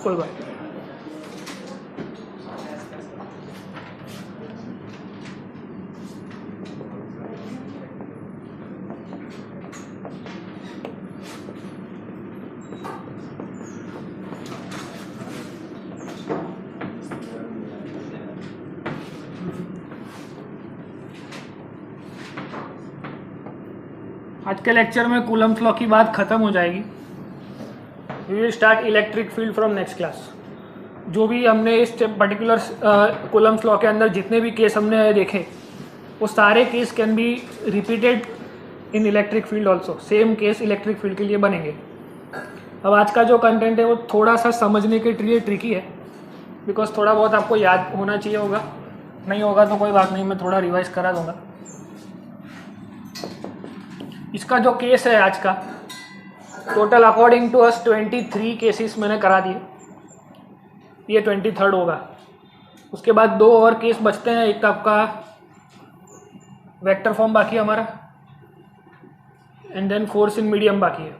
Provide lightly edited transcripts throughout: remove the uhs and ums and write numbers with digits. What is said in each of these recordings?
कोई बात नहीं। आज के लेक्चर में कूलम्स लॉ की बात ख़त्म हो जाएगी। We will start electric field from next class. जो भी हमने इस पर्टिकुलर कूलम्स लॉ के अंदर जितने भी केस हमने देखे वो सारे case can be repeated in electric field also. Same case electric field के लिए बनेंगे। अब आज का जो कंटेंट है वो थोड़ा सा समझने के लिए ट्रिकी है, बिकॉज थोड़ा बहुत आपको याद होना चाहिए होगा। नहीं होगा तो कोई बात नहीं, मैं थोड़ा रिवाइज करा दूंगा। इसका जो केस है आज का, total according to us 23 cases मैंने करा दिए। ये 23rd होगा। उसके बाद 2 और केस बचते हैं। एक आपका वेक्टर फॉर्म बाकी है हमारा, and then force in medium बाकी है।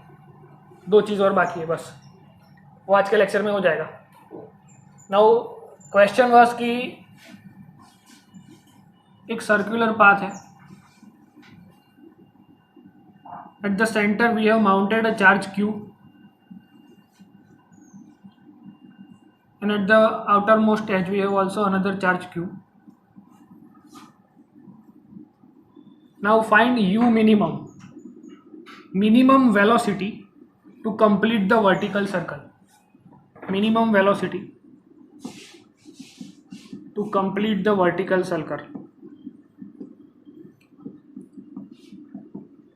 2 चीज़ और बाकी है बस, वो आज के लेक्चर में हो जाएगा। नाउ क्वेश्चन वाज कि एक सर्कुलर पाथ है। At the center we have mounted a charge q, and at the outermost edge we have also another charge q. Now find u minimum, minimum velocity to complete the vertical circle. Minimum velocity to complete the vertical circle.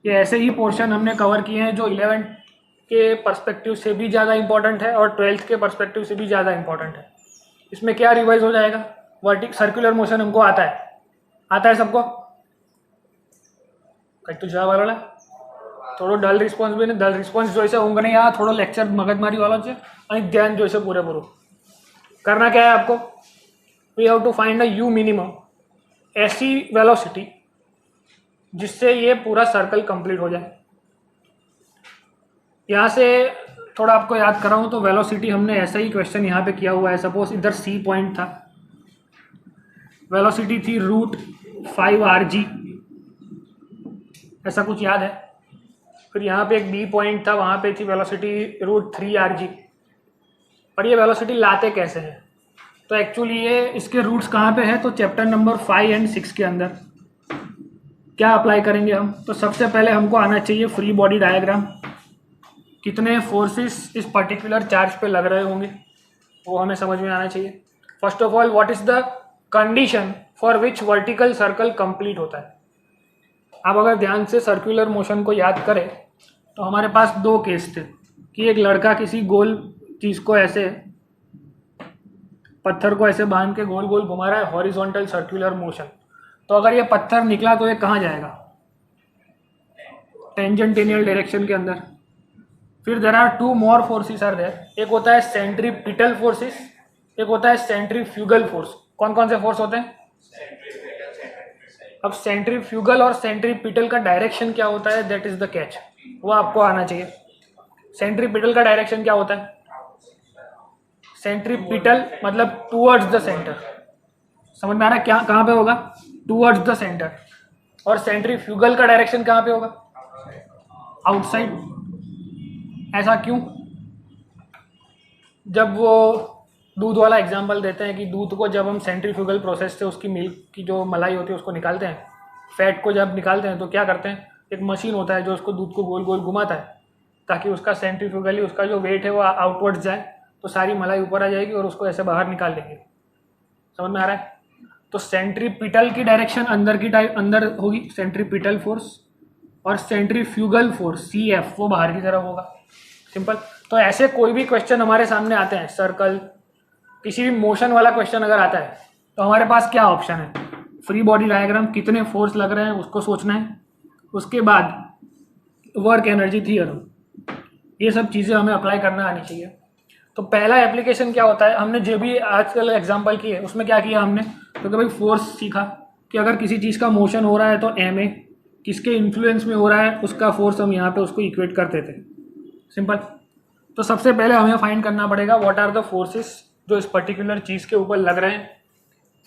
ये ऐसे ही portion हमने cover किए हैं जो 11th के perspective से भी ज़्यादा इंपॉर्टेंट है और 12th के पर्सपेक्टिव से भी ज़्यादा इंपॉर्टेंट है। इसमें क्या रिवाइज हो जाएगा? सर्कुलर मोशन हमको आता है सबको? कहीं तो जवाब वाला थोड़ा डल रिस्पॉन्स भी नहीं, डल रिस्पॉन्स जो ऐसे होंगे नहीं यहाँ, थोड़ा लेक्चर मगजमारी वाला से और ध्यान जो ऐसे पूरे करना क्या है आपको? We have to find a u minimum, ऐसी वेलोसिटी जिससे ये पूरा सर्कल कंप्लीट हो जाए। यहाँ से थोड़ा आपको याद कराऊँ तो वेलोसिटी हमने ऐसा ही क्वेश्चन यहाँ पे किया हुआ है। सपोज इधर सी पॉइंट था, वेलोसिटी थी √5 rg, ऐसा कुछ याद है? फिर यहाँ पे एक बी पॉइंट था, वहाँ पे थी वेलोसिटी √3 rg। और ये वेलोसिटी लाते कैसे हैं? तो एक्चुअली ये इसके रूट्स कहाँ पे है? तो चैप्टर नंबर 5 और 6 के अंदर क्या अप्लाई करेंगे हम? तो सबसे पहले हमको आना चाहिए फ्री बॉडी डायग्राम। कितने फोर्सेस इस पर्टिकुलर चार्ज पे लग रहे होंगे वो हमें समझ में आना चाहिए। First of all, what is the condition for which vertical circle complete होता है? आप अगर ध्यान से सर्कुलर मोशन को याद करें तो हमारे पास 2 केस थे कि एक लड़का किसी गोल चीज़ को ऐसे, पत्थर को ऐसे बांध के गोल गोल घुमा रहा है, हॉरिजॉन्टल सर्कुलर मोशन। तो अगर ये पत्थर निकला तो ये कहाँ जाएगा? टेंजेंटियल डायरेक्शन के अंदर। फिर there are 2 more forces are there. एक होता है सेंट्रीपिटल फोर्सेस, एक होता है सेंट्रीफ्यूगल फोर्स। कौन कौन से फोर्स होते हैं? अब सेंट्रीफ्यूगल और सेंट्रीपिटल का डायरेक्शन क्या होता है, दैट इज द कैच, वो आपको आना चाहिए। सेंट्रीपिटल का डायरेक्शन क्या होता है? सेंट्रीपिटल मतलब टूवर्ड्स द सेंटर। समझ में आ रहा है? क्या कहाँ पे होगा? Towards the centre. और सेंट्रीफ्यूगल का डायरेक्शन कहाँ पे होगा? आउटसाइड। ऐसा क्यों? जब वो दूध वाला एग्जांपल देते हैं कि दूध को जब हम सेंट्रीफ्यूगल प्रोसेस से उसकी मिल्क की जो मलाई होती है उसको निकालते हैं, फैट को जब निकालते हैं तो क्या करते हैं? एक मशीन होता है जो उसको दूध को गोल गोल घुमाता है ताकि उसका सेंट्रीफ्यूगली उसका जो वेट है वो आउटवर्ड्स जाए, तो सारी मलाई ऊपर आ जाएगी और उसको ऐसे बाहर निकाल लेंगे। समझ में आ रहा है? तो सेंट्रीपिटल की डायरेक्शन अंदर होगी सेंट्रीपिटल फोर्स, और सेंट्रीफ्यूगल फोर्स CF वो बाहर की तरफ होगा। सिंपल। तो ऐसे कोई भी क्वेश्चन हमारे सामने आते हैं, सर्कल, किसी भी मोशन वाला क्वेश्चन अगर आता है तो हमारे पास क्या ऑप्शन है? फ्री बॉडी डायग्राम, कितने फोर्स लग रहे हैं उसको सोचना है। उसके बाद वर्क एनर्जी थियरम, ये सब चीज़ें हमें अप्लाई करना आनी चाहिए। तो पहला एप्लीकेशन क्या होता है? हमने जो भी आजकल एग्जांपल की है उसमें क्या किया हमने? तो भाई फोर्स सीखा कि अगर किसी चीज़ का मोशन हो रहा है तो ma किसके इन्फ्लुएंस में हो रहा है उसका फोर्स हम यहाँ पे उसको इक्वेट करते थे। सिंपल। तो सबसे पहले हमें फाइंड करना पड़ेगा व्हाट आर द फोर्सेस जो इस पर्टिकुलर चीज़ के ऊपर लग रहे हैं,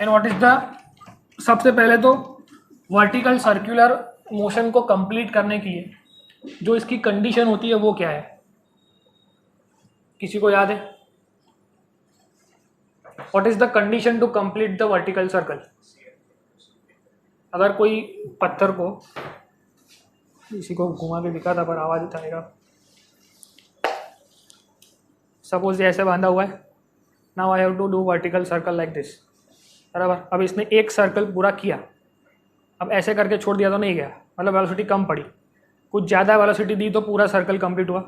एंड व्हाट इज द, सबसे पहले तो वर्टिकल सर्कुलर मोशन को कंप्लीट करने के लिए जो इसकी कंडीशन होती है वो क्या है, किसी को याद है? What is the condition to complete the vertical circle? अगर कोई पत्थर को किसी को घुमा के दिखा था पर आवाज उठाएगा, सपोज ये ऐसे बांधा हुआ है, now I have to do vertical circle like this, बराबर। अब इसने एक सर्कल पूरा किया, अब ऐसे करके छोड़ दिया तो नहीं गया, मतलब वेलोसिटी कम पड़ी, कुछ ज़्यादा वेलोसिटी दी तो पूरा सर्कल कंप्लीट हुआ।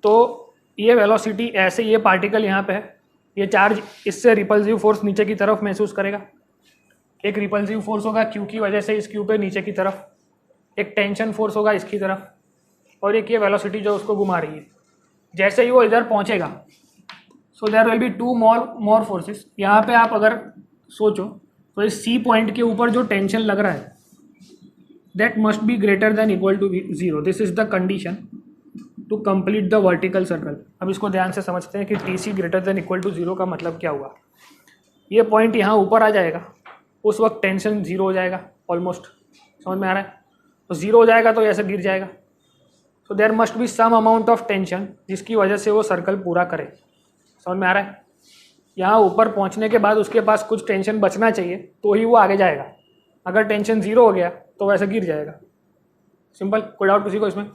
तो ये वेलोसिटी ऐसे, ये पार्टिकल यहाँ पे है, ये चार्ज इससे रिपल्सिव फोर्स नीचे की तरफ महसूस करेगा, एक रिपल्सिव फोर्स होगा क्यू की वजह से इस क्यू पे नीचे की तरफ, एक टेंशन फोर्स होगा इसकी तरफ, और एक ये वेलोसिटी जो उसको घुमा रही है। जैसे ही वो इधर पहुंचेगा so there will be two more forces. यहाँ पे आप अगर सोचो तो इस सी पॉइंट के ऊपर जो टेंशन लग रहा है that must be greater than equal to 0। This is the condition to complete the vertical circle. अब इसको ध्यान से समझते हैं कि T C greater than equal to 0 का मतलब क्या हुआ। ये पॉइंट यहाँ ऊपर आ जाएगा, उस वक्त टेंशन 0 हो जाएगा ऑलमोस्ट, समझ में आ रहा है? तो 0 हो जाएगा तो ऐसे गिर जाएगा। तो there must be some amount of tension जिसकी वजह से वो सर्कल पूरा करे, समझ में आ रहा है? यहाँ ऊपर पहुँचने के बाद उसके पास कुछ टेंशन बचना चाहिए तो ही वो आगे जाएगा, अगर टेंशन 0 हो गया तो वैसे गिर जाएगा। सिंपल, कोई डाउट किसी को इसमें?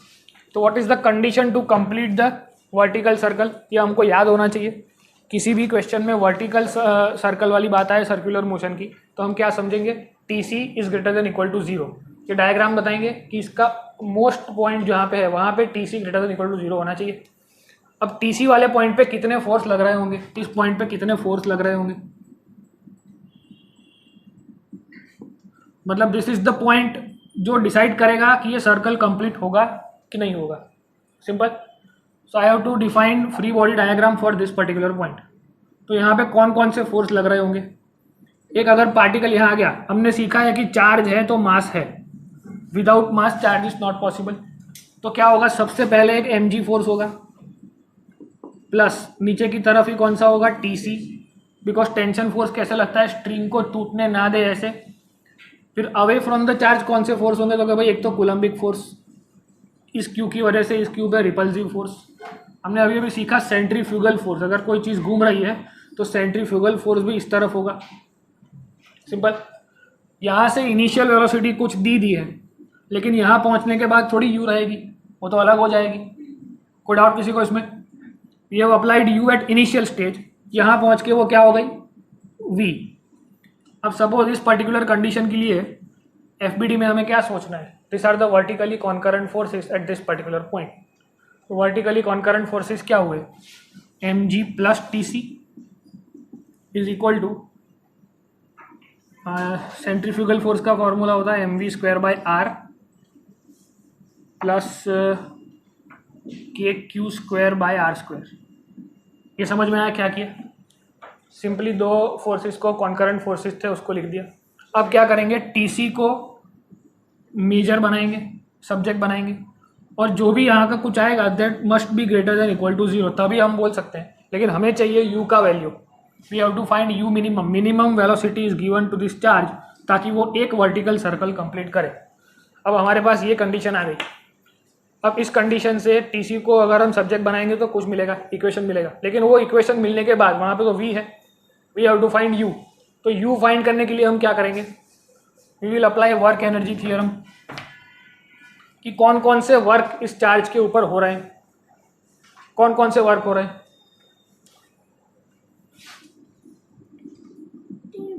तो what is the condition to complete the vertical circle, ये हमको याद होना चाहिए। किसी भी क्वेश्चन में वर्टिकल सर्कल वाली बात आए सर्कुलर मोशन की तो हम क्या समझेंगे, T C is greater than equal to 0। ये डायग्राम बताएंगे कि इसका मोस्ट पॉइंट जहाँ पे है वहाँ पे T C greater than equal to 0 होना चाहिए। अब टी सी वाले पॉइंट पे कितने फोर्स लग रहे होंगे, इस पॉइंट पे कितने फोर्स लग रहे होंगे, मतलब दिस इज द पॉइंट जो डिसाइड करेगा कि ये सर्कल कंप्लीट होगा कि नहीं होगा। Simple. So I have to define free body diagram for this particular point. तो यहाँ पे कौन कौन से फोर्स लग रहे होंगे? एक, अगर पार्टिकल यहाँ आ गया, हमने सीखा है कि चार्ज है तो मास है, without mass charge is not possible. तो क्या होगा, सबसे पहले एक mg फोर्स होगा, प्लस नीचे की तरफ ही कौन सा होगा, टीसी, बिकॉज टेंशन फोर्स कैसे लगता है, स्ट्रिंग को टूटने ना दे ऐसे। फिर अवे फ्रॉम द चार्ज कौन से फोर्स होंगे, तो कि भाई एक तो कूलम्बिक फोर्स, इस क्यू की वजह से इस क्यू पे रिपल्सिव फोर्स। हमने अभी अभी सीखा सेंट्रीफ्यूगल फोर्स, अगर कोई चीज़ घूम रही है तो सेंट्रीफ्यूगल फोर्स भी इस तरफ होगा। सिंपल। यहाँ से इनिशियल वेलोसिटी कुछ दी है, लेकिन यहाँ पहुँचने के बाद थोड़ी यू रहेगी, वो तो अलग हो जाएगी। कोई डाउट किसी को इसमें? We have applied u at initial stage, यहाँ पहुँच के वो क्या हो गई, वी। अब सपोज इस पर्टिकुलर कंडीशन के लिए एफबीडी में हमें क्या सोचना है, this are the vertically concurrent forces at this particular point. तो वर्टिकली कॉन्करेंट फोर्सेस क्या हुए, mg plus T C is equal to, centrifugal force का फॉर्मूला होता है mv square by R plus K Q square by R square. ये समझ में आया क्या किया? सिंपली दो फोर्सेस को, कॉन्करेंट फोर्सेस थे उसको लिख दिया। अब क्या करेंगे, टीसी को मेजर बनाएंगे, सब्जेक्ट बनाएंगे, और जो भी यहाँ का कुछ आएगा that must be greater than equal to 0, तभी हम बोल सकते हैं। लेकिन हमें चाहिए यू का value, we have to find u minimum. Minimum velocity is given to this charge ताकि वो एक वर्टिकल सर्कल कंप्लीट करे। अब हमारे पास ये कंडीशन आ गई। अब इस कंडीशन से टीसी को अगर हम सब्जेक्ट बनाएंगे तो कुछ मिलेगा, इक्वेशन मिलेगा, लेकिन वो इक्वेशन मिलने के बाद वहाँ पे तो वी है, we have to find u. तो यू फाइंड करने के लिए हम क्या करेंगे, we will apply work energy theorem, कि कौन कौन से वर्क इस चार्ज के ऊपर हो रहे हैं, कौन कौन से वर्क हो रहे हैं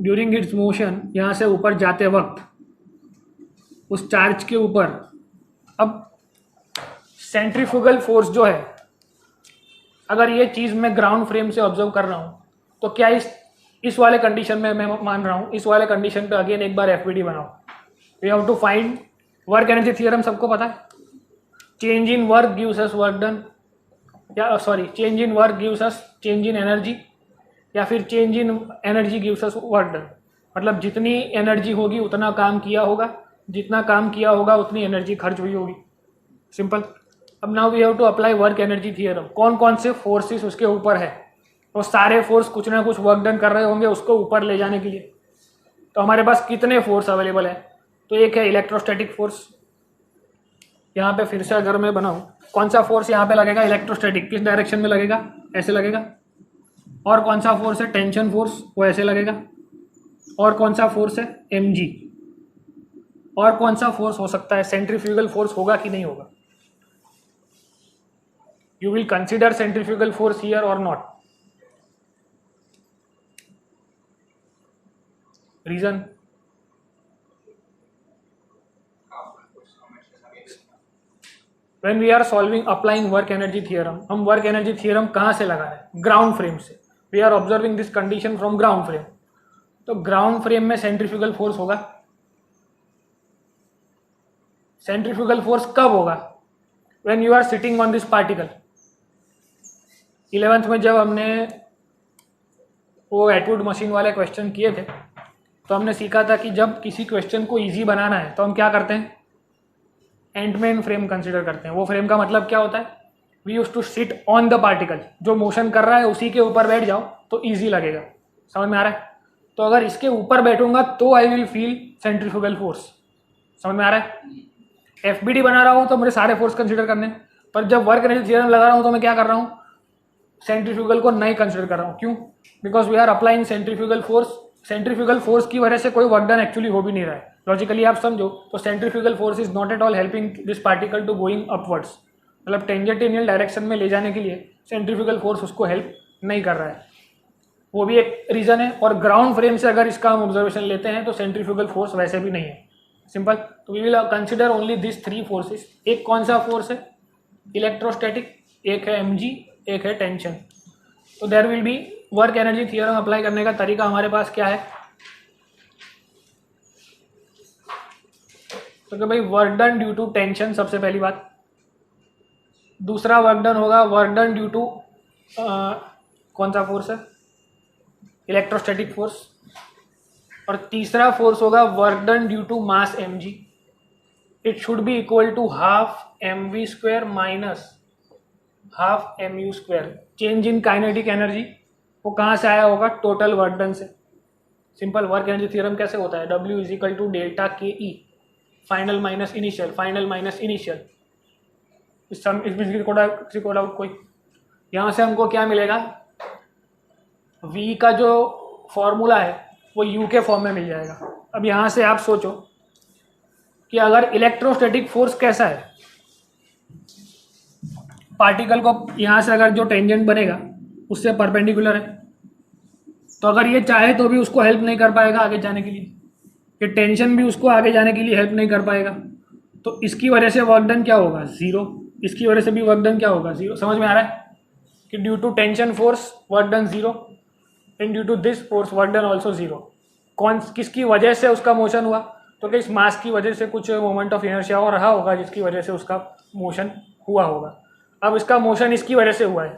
ड्यूरिंग इट्स मोशन, यहाँ से ऊपर जाते वक्त उस चार्ज के ऊपर। अब सेंट्रीफ्यूगल फोर्स जो है, अगर ये चीज़ मैं ग्राउंड फ्रेम से ऑब्जर्व कर रहा हूँ तो क्या इस वाले कंडीशन में मैं मान रहा हूँ, इस वाले कंडीशन पे अगेन एक बार एफबीडी बनाओ। We have to find work energy theorem, सबको पता है, change in work gives us work done, या sorry change in work gives us change in energy, या फिर change in energy gives us work done. मतलब जितनी energy होगी उतना काम किया होगा, जितना काम किया होगा उतनी एनर्जी खर्च हुई होगी। सिंपल। अब now we have to apply work energy theorem. कौन कौन से फोर्सेस उसके ऊपर है, वो सारे फोर्स कुछ ना कुछ वर्क डन कर रहे होंगे उसको ऊपर ले जाने के लिए। तो हमारे पास कितने फोर्स अवेलेबल है, तो एक है इलेक्ट्रोस्टैटिक फोर्स। यहाँ पे फिर से अगर मैं बनाऊँ, कौन सा फोर्स यहाँ पे लगेगा, इलेक्ट्रोस्टैटिक, किस डायरेक्शन में लगेगा, ऐसे लगेगा। और कौन सा फोर्स है, टेंशन फोर्स, वो ऐसे लगेगा। और कौन सा फोर्स है, mg। और कौन सा फोर्स हो सकता है, सेंट्रीफ्यूगल फोर्स होगा कि नहीं होगा। You will consider centrifugal force here और not. Reason, when we are solving applying work energy theorem, हम वर्क एनर्जी थियरम कहाँ से लगा रहे हैं, ग्राउंड फ्रेम से। We are observing this condition from ground frame. तो ग्राउंड फ्रेम में सेंट्रीफ्यूगल फोर्स होगा। सेंट्रीफ्यूगल फोर्स कब होगा, when you are sitting on this particle. 11th में जब हमने वो एटवुड मशीन वाले क्वेश्चन किए थे तो हमने सीखा था कि जब किसी क्वेश्चन को इजी बनाना है तो हम क्या करते हैं, एंटमैन फ्रेम कंसीडर करते हैं। वो फ्रेम का मतलब क्या होता है, we use to sit on the particle, जो मोशन कर रहा है उसी के ऊपर बैठ जाओ तो ईजी लगेगा। समझ में आ रहा है। तो अगर इसके ऊपर बैठूंगा तो I will feel centrifugal force. समझ में आ रहा है। एफबीडी बना रहा हूँ तो मुझे सारे फोर्स कंसीडर करने हैं, पर जब वर्क एनर्जी थ्योरम लगा रहा हूँ तो मैं क्या कर रहा हूँ, सेंट्रीफ्यूगल को नहीं कंसीडर कर रहा हूँ। क्यों, because we are applying centrifugal force. Centrifugal force की वजह से कोई वर्क डन एक्चुअली हो भी नहीं रहा है। लॉजिकली आप समझो तो centrifugal force is not at all helping this particle to going upwards, मतलब टेंजेंटियल डायरेक्शन में ले जाने के लिए सेंट्रीफ्यूगल फोर्स उसको हेल्प नहीं कर रहा है। वो भी एक रीज़न है। और ग्राउंड फ्रेम से अगर इसका हम ऑब्जर्वेशन लेते हैं तो सेंट्रीफ्यूगल फोर्स वैसे भी नहीं है, सिंपल। तो we will consider only this 3 forces. एक कौन सा फोर्स है, इलेक्ट्रोस्टैटिक, एक है mg, एक है टेंशन। तो there will be work energy theorem apply करने का तरीका हमारे पास क्या है, तो कि भाई work done due to tension सबसे पहली बात। दूसरा वर्क डन होगा वर्क डन ड्यू टू कौन सा फोर्स है, इलेक्ट्रोस्टैटिक फोर्स। और तीसरा फोर्स होगा work done due to mass mg। It should be equal to half mv² minus half mu²। Change in kinetic energy वो कहाँ से आया होगा, टोटल वर्क डन से। सिंपल वर्क एनर्जी थ्योरम कैसे होता है, W is equal to delta K E, final minus initial, final minus initial. इसमें आउट कोई, यहाँ से हमको क्या मिलेगा, V का जो फॉर्मूला है वो U के फॉर्म में मिल जाएगा। अब यहाँ से आप सोचो कि अगर इलेक्ट्रोस्टैटिक फोर्स कैसा है, पार्टिकल को यहाँ से अगर जो टेंजेंट बनेगा उससे परपेंडिकुलर है, तो अगर ये चाहे तो भी उसको हेल्प नहीं कर पाएगा आगे जाने के लिए, ये टेंशन भी उसको आगे जाने के लिए हेल्प नहीं कर पाएगा। तो इसकी वजह से वर्क डन क्या होगा, 0। इसकी वजह से भी वर्क डन क्या होगा, 0। समझ में आ रहा है कि due to tension force work done 0 and due to this force work done also 0। कौन किसकी वजह से उसका मोशन हुआ, तो कि इस मास की वजह से कुछ मोमेंट ऑफ इनर्शिया और रहा होगा जिसकी वजह से उसका मोशन हुआ होगा। अब इसका मोशन इसकी वजह से हुआ है,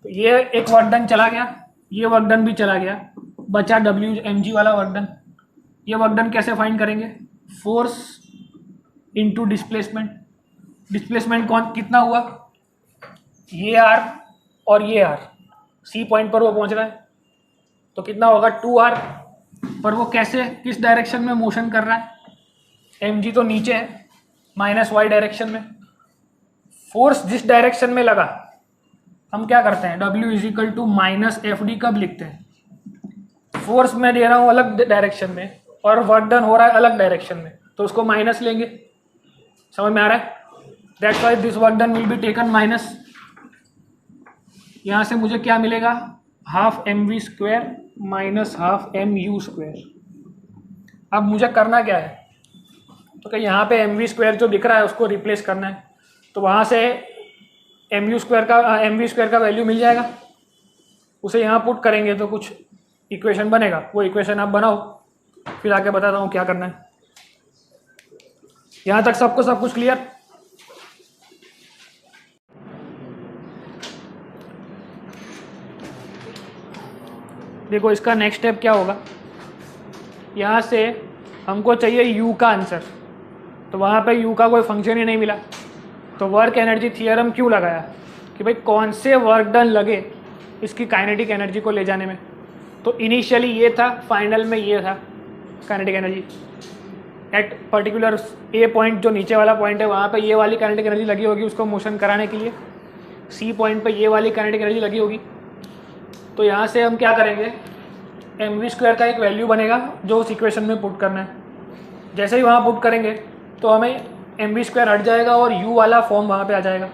तो ये एक वर्क डन चला गया, ये वर्क डन भी चला गया, बचा WmG वाला वर्क डन। ये वर्क डन कैसे फाइंड करेंगे, फोर्स इनटू डिस्प्लेसमेंट। डिस्प्लेसमेंट कौन कितना हुआ, ये R और ये R, C पॉइंट पर वो पहुंच रहा है तो कितना होगा 2R। पर वो कैसे, किस डायरेक्शन में मोशन कर रहा है, mg तो नीचे है, माइनस y डायरेक्शन में। फोर्स जिस डायरेक्शन में लगा हम क्या करते हैं, W is equal to minus FD कब लिखते हैं, फोर्स मैं दे रहा हूँ अलग डायरेक्शन में और वर्क डन हो रहा है अलग डायरेक्शन में, तो उसको माइनस लेंगे। समझ में आ रहा है। That's why this work done will be taken minus. यहाँ से मुझे क्या मिलेगा, half mv² minus half mu²। अब मुझे करना क्या है, तो कि यहाँ पे mv² जो दिख रहा है उसको रिप्लेस करना है, तो वहाँ से mv² का वैल्यू मिल जाएगा, उसे यहाँ पुट करेंगे तो कुछ इक्वेशन बनेगा। वो इक्वेशन आप बनाओ, फिर आके बताता हूँ क्या करना है। यहाँ तक सबको सब कुछ क्लियर। देखो इसका नेक्स्ट स्टेप क्या होगा, यहाँ से हमको चाहिए u का आंसर, तो वहाँ पे u का कोई फंक्शन ही नहीं मिला, तो वर्क एनर्जी थियरम क्यों लगाया कि भाई कौन से वर्क डन लगे इसकी काइनेटिक एनर्जी को ले जाने में। तो इनिशियली ये था, फाइनल में ये था kinetic energy. At particular A point जो नीचे वाला पॉइंट है वहाँ पे ये वाली काइनेटिक एनर्जी लगी होगी उसको मोशन कराने के लिए, सी पॉइंट पे ये वाली काइनेटिक एनर्जी लगी होगी। तो यहाँ से हम क्या करेंगे, mv² का एक वैल्यू बनेगा जो उस इक्वेशन में पुट करना है। जैसे ही वहाँ पुट करेंगे तो हमें mv² हट जाएगा और u वाला फॉर्म वहाँ पे आ जाएगा।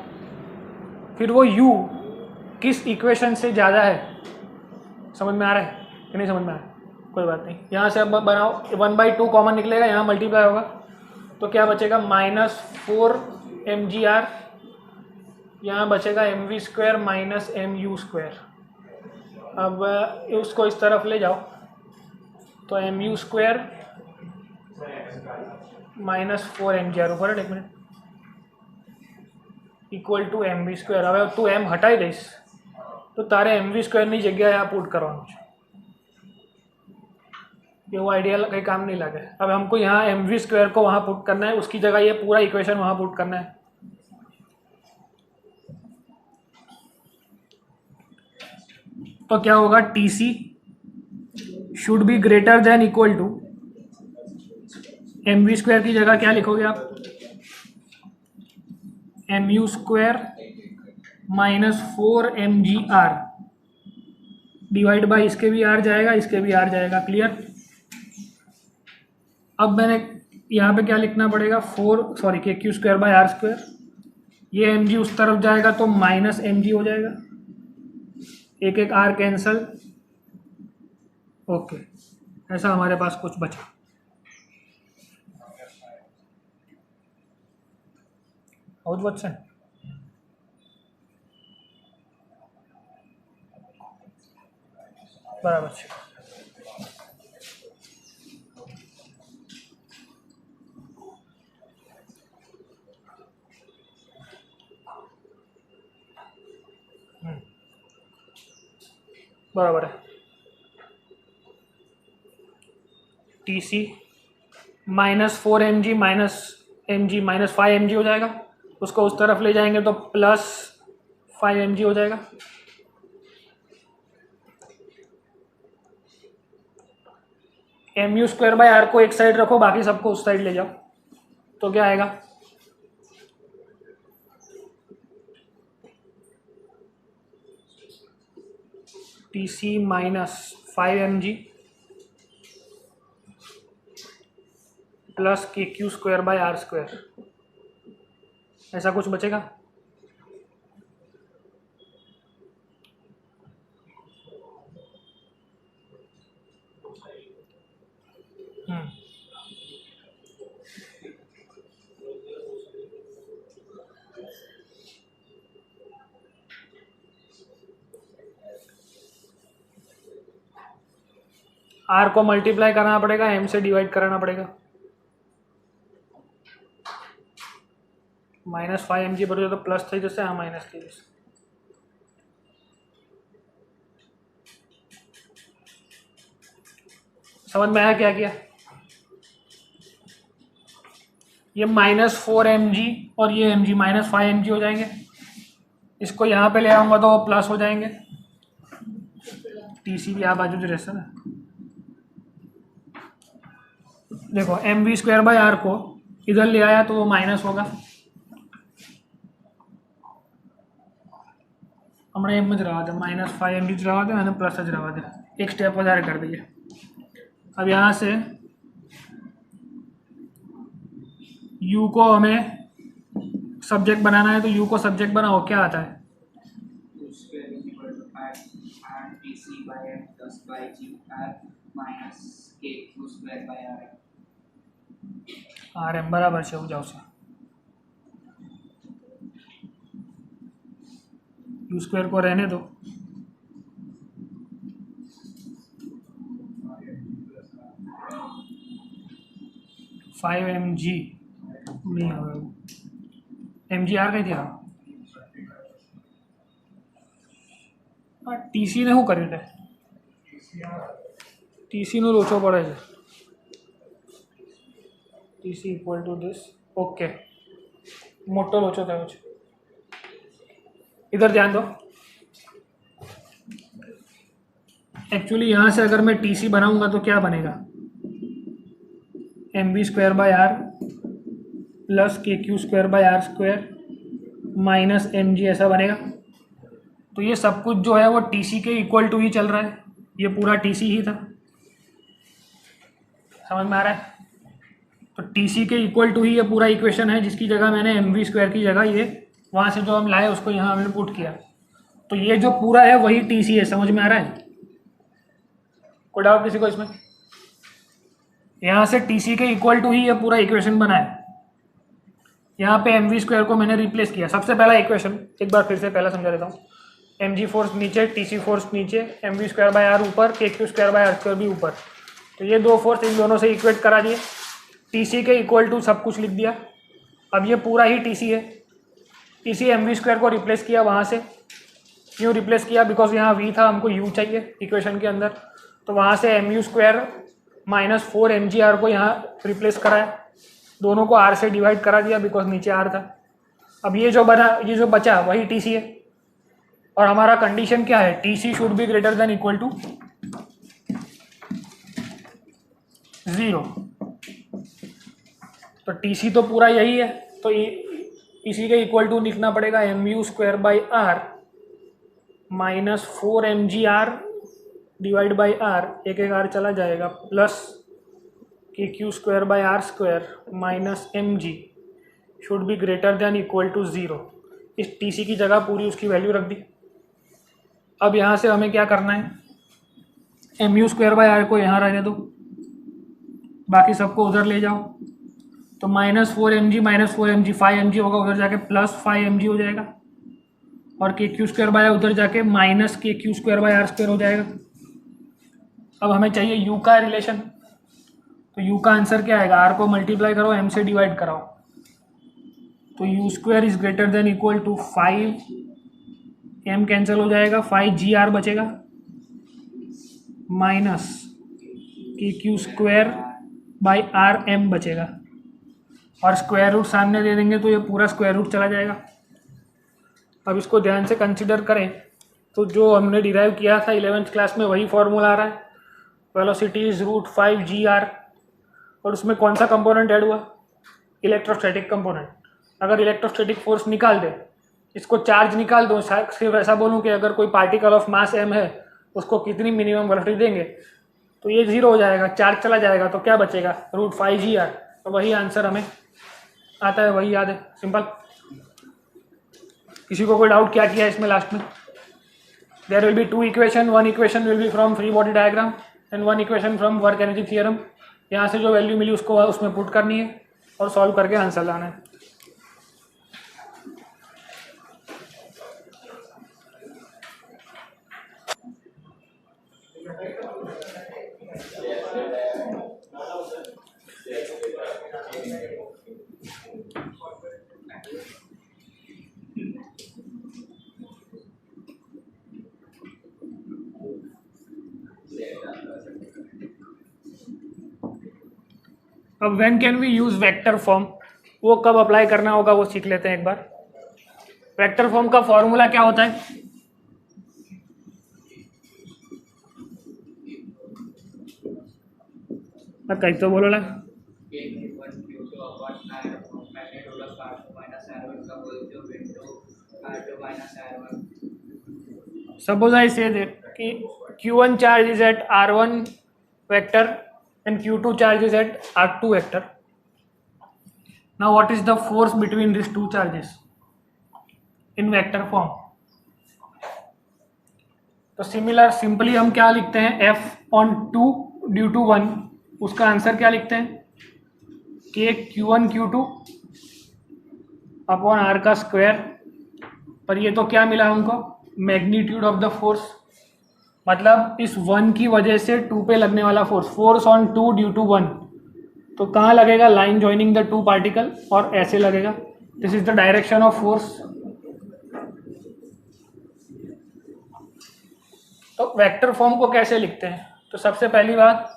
फिर वो u किस इक्वेशन से ज़्यादा है, समझ में आ रहा है कि नहीं समझ में आ रहा है, कोई बात नहीं। यहाँ से अब बनाओ 1/2 कॉमन निकलेगा, यहाँ मल्टीप्लाई होगा तो क्या बचेगा -4 mgr, यहाँ बचेगा mv² माइनस mu²। अब उसको इस तरफ ले जाओ तो mu² माइनस 4 mgr ऊपर है, एक मिनट, इक्वल टू mv²। अब तू m हटाई देस तो तारे mv² ની જગ્યાએ આ પુટ કરવાનું છે, ये वो आइडिया कहीं काम नहीं लगा। अब हमको यहाँ mv² को वहाँ पुट करना है, उसकी जगह ये पूरा इक्वेशन वहाँ पुट करना है। तो क्या होगा, TC should be greater than equal to mv² की जगह क्या लिखोगे आप, mu² minus 4 mgr divide by, इसके भी आर जाएगा इसके भी आर जाएगा, क्लियर। अब मैंने यहाँ पे क्या लिखना पड़ेगा, KQ²/r², ये mg उस तरफ जाएगा तो माइनस mg हो जाएगा, एक एक आर कैंसल, ओके। ऐसा हमारे पास कुछ बचा। और बच्चन बराबर છે। बराबर है, TC -4 mg minus mg minus 5 mg हो जाएगा, उसको उस तरफ ले जाएंगे तो प्लस 5 mg हो जाएगा। mu²/r को एक साइड रखो, बाकी सबको उस साइड ले जाओ तो क्या आएगा, TC minus 5 mg plus KQ²/r², ऐसा कुछ बचेगा। आर को मल्टीप्लाई करना पड़ेगा, m से डिवाइड कराना पड़ेगा, -5 mg बचे तो प्लस થઈ જશે, हाँ माइनस થઈ જશે। समझ में आया क्या किया, ये -4 mg और ये mg -5 mg हो जाएंगे, इसको यहाँ पे ले आऊँगा तो प्लस हो जाएंगे, TC भी आ बाजू जो रहता ना। देखो mv²/r को इधर ले आया तो वो माइनस होगा, हमने एम જ रहवा दे, -5 mg જ रहवा दे અને प्लस જ रहवा दे, एक स्टेप વધારે कर दीजिए। अब यहाँ से u को हमें सब्जेक्ट बनाना है, तो u को सब्जेक्ट बनाओ, क्या आता है, rm बराबर છે, એવું જ આવશે। u² को रहने दो, फाइव mg नहीं આવે, mgr કઈ થયા, TC ને શું કર્યું છે, TC નું ઓછો પડે છે, TC equal to this, okay. मोटो लोचो था कुछ। इधर ध्यान दो, एक्चुअली यहाँ से अगर मैं टी सी बनाऊंगा तो क्या बनेगा, M V square by R plus K Q square by R square minus M G, ऐसा बनेगा। तो ये सब कुछ जो है वो टी सी के इक्वल टू ही चल रहा है, ये पूरा टी सी ही था, समझ में आ रहा है। तो टी सी के इक्वल टू ही ये पूरा इक्वेशन है, जिसकी जगह मैंने एम वी स्क्वायर की जगह ये वहाँ से जो हम लाए उसको यहाँ हमने पुट किया। तो ये जो पूरा है वही टी सी है, समझ में आ रहा है। कोई डाउट किसी को इसमें? यहाँ से टी सी के इक्वल टू ही ये पूरा इक्वेशन बना है। यहाँ पे एम वी स्क्वायर को मैंने रिप्लेस किया। सबसे पहला इक्वेशन एक बार फिर से पहला समझा देता हूँ। एम जी फोर्स नीचे, टी सी फोर्स नीचे, M V square by R ऊपर, K Q square by R square भी ऊपर। तो ये दो फोर्स इन दोनों से इक्वेट करा दिए, टी सी के इक्वल टू सब कुछ लिख दिया। अब ये पूरा ही टी सी है। T C M V square को रिप्लेस किया वहाँ से। क्यों रिप्लेस किया? बिकॉज यहाँ वी था, हमको यू चाहिए इक्वेशन के अंदर। तो वहाँ से M U square minus 4 M G R को यहाँ रिप्लेस कराया, दोनों को आर से डिवाइड करा दिया बिकॉज नीचे आर था। अब ये जो बना, ये जो बचा वही टी सी है। और हमारा कंडीशन क्या है? T C should be greater than equal to 0। तो टी सी तो पूरा यही है, तो इसी के इक्वल टू लिखना पड़ेगा M U square by R minus 4 M G R divide by R, एक एक आर चला जाएगा, plus K Q square by R square minus M G should be greater than equal to 0। इस T C की जगह पूरी उसकी value रख दी। अब यहाँ से हमें क्या करना है, M U square by R को यहाँ रहने दो, बाकी सबको उधर ले जाओ। तो minus 4 M G minus 4 M G 5 M G होगा, उधर जाके प्लस 5 एम जी हो जाएगा। और के क्यू स्क्वायर बाय उधर जाके minus K Q square by R square हो जाएगा। अब हमें चाहिए यू का रिलेशन। तो यू का आंसर क्या आएगा? आर को मल्टीप्लाई करो, एम से डिवाइड कराओ। तो U square is greater than equal to 5, M cancel हो जाएगा, 5 जी आर बचेगा, minus K Q square by R M बचेगा। और स्क्वायर रूट सामने दे देंगे तो ये पूरा स्क्वायर रूट चला जाएगा। अब इसको ध्यान से कंसिडर करें तो जो हमने डिराइव किया था 11th क्लास में वही फॉर्मूला आ रहा है, velocity is root 5 G R. और उसमें कौन सा कंपोनेंट ऐड हुआ? Electrostatic component. अगर इलेक्ट्रोस्टैटिक फोर्स निकाल दे, इसको चार्ज निकाल दो, सिर्फ ऐसा बोलूँ कि अगर कोई पार्टिकल ऑफ मास एम है उसको कितनी मिनिमम वेलोसिटी देंगे, तो ये 0 हो जाएगा, चार्ज चला जाएगा, तो क्या बचेगा? Root 5 G R. तो वही आंसर हमें आता है, वही याद है, सिंपल। किसी को कोई डाउट क्या किया इसमें लास्ट में? There will be 2 equation, 1 equation will be from free body diagram and 1 equation from work energy theorem. यहाँ से जो वैल्यू मिली उसको उसमें पुट करनी है और सॉल्व करके आंसर लाना है। अब when can we use vector form, वो कब अप्लाई करना होगा वो सीख लेते हैं एक बार। वेक्टर फॉर्म का फॉर्मूला क्या होता है? कहीं तो बोलो ना। Suppose I say that Q1 charge is at R1 vector and Q2 charge is at R2 vector. Now what is the force between these two charges in vector form? तो similar simply हम क्या लिखते हैं? F on 2 due to 1, उसका answer क्या लिखते हैं? K Q1 Q2 upon R का स्क्वायर। पर ये तो क्या मिला हमको? मैग्नीट्यूड ऑफ द फोर्स, मतलब इस 1 की वजह से 2 पे लगने वाला force, force on 2 due to 1। तो कहाँ लगेगा? लाइन ज्वाइनिंग द 2 पार्टिकल, और ऐसे लगेगा। This is the direction of force. तो वेक्टर फॉर्म को कैसे लिखते हैं? तो सबसे पहली बात,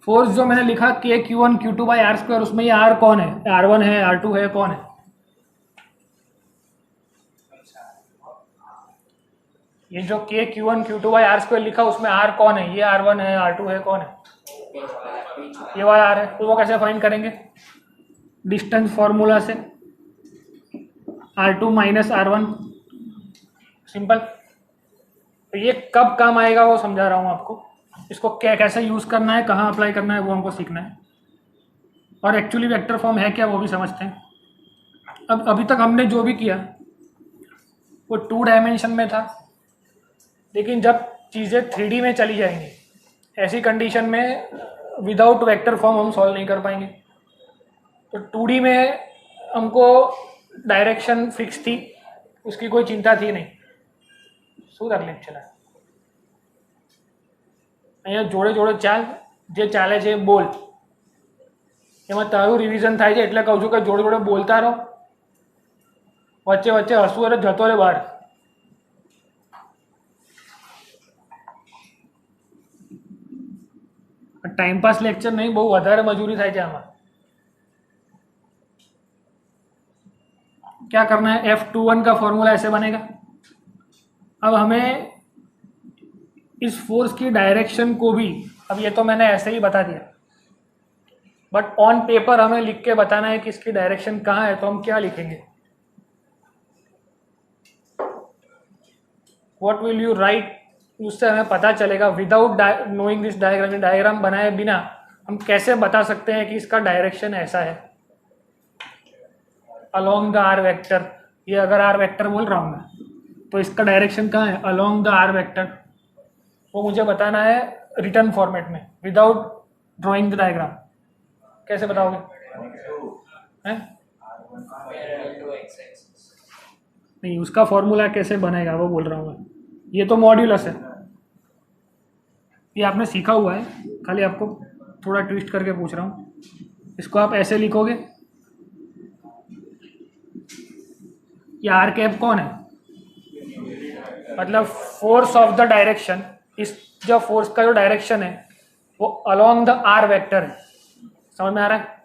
फोर्स जो मैंने लिखा K Q1 Q2 by R square, उसमें ये R कौन है? R1 है, R2 है, कौन है? ये जो k q1 q2 by R square लिखा उसमें r कौन है? ये r1 है, r2 है, कौन है? ये वाला r है। तो वो कैसे फाइंड करेंगे? डिस्टेंस फॉर्मूला से, r2 माइनस r1, सिंपल। तो ये कब काम आएगा वो समझा रहा हूँ आपको। इसको कैसे यूज़ करना है, कहाँ अप्लाई करना है, वो हमको सीखना है। और एक्चुअली वेक्टर फॉर्म है क्या वो भी समझते हैं। अब अभी तक हमने जो भी किया वो 2 डायमेंशन में था, लेकिन जब चीज़ें 3D में चली जाएंगी, ऐसी कंडीशन में विदाउट वेक्टर फॉर्म हम सॉल्व नहीं कर पाएंगे। तो 2D में हमको डायरेक्शन फिक्स थी, उसकी कोई चिंता थी नहीं। શું તકલીફ છે? અહીંયા જોડે જોડે ચાલ, જે ચાલે છે એ બોલ। એમાં તારું રિવિઝન થાય છે એટલે કહું છું કે જોડે જોડે બોલતા રહો, વચ્ચે વચ્ચે હસવું એટલે જતો રહે બહાર। टाइम पास लेक्चर नहीं, बहुत વધારે मजूरी થાય છે આમાં। क्या करना है? F21 का फॉर्मूला ऐसे बनेगा। अब हमें इस फोर्स की डायरेक्शन को भी, अब ये तो मैंने ऐसे ही बता दिया, बट ऑन पेपर हमें लिख के बताना है कि इसकी डायरेक्शन कहाँ है। तो हम क्या लिखेंगे? What will you right? उससे हमें पता चलेगा without knowing this diagram, diagram बनाए बिना हम कैसे बता सकते हैं कि इसका डायरेक्शन ऐसा है अलोंग द आर वेक्टर। ये अगर आर वेक्टर बोल रहा हूँ मैं, तो इसका डायरेक्शन कहाँ है? Along the R vector. वो मुझे बताना है रिटर्न फॉर्मेट में विदाउट ड्राइंग द डायग्राम। कैसे बताओगे? हैं? नहीं, उसका फॉर्मूला कैसे बनेगा वो बोल रहा हूँ मैं। ये तो मॉड्यूलस है, ये आपने सीखा हुआ है, खाली आपको थोड़ा ट्विस्ट करके पूछ रहा हूँ। इसको आप ऐसे लिखोगे, ये आर कैप कौन है? मतलब फोर्स ऑफ द डायरेक्शन। इस जो फोर्स का जो डायरेक्शन है वो अलोंग द आर वेक्टर है। समझ में आ रहा है?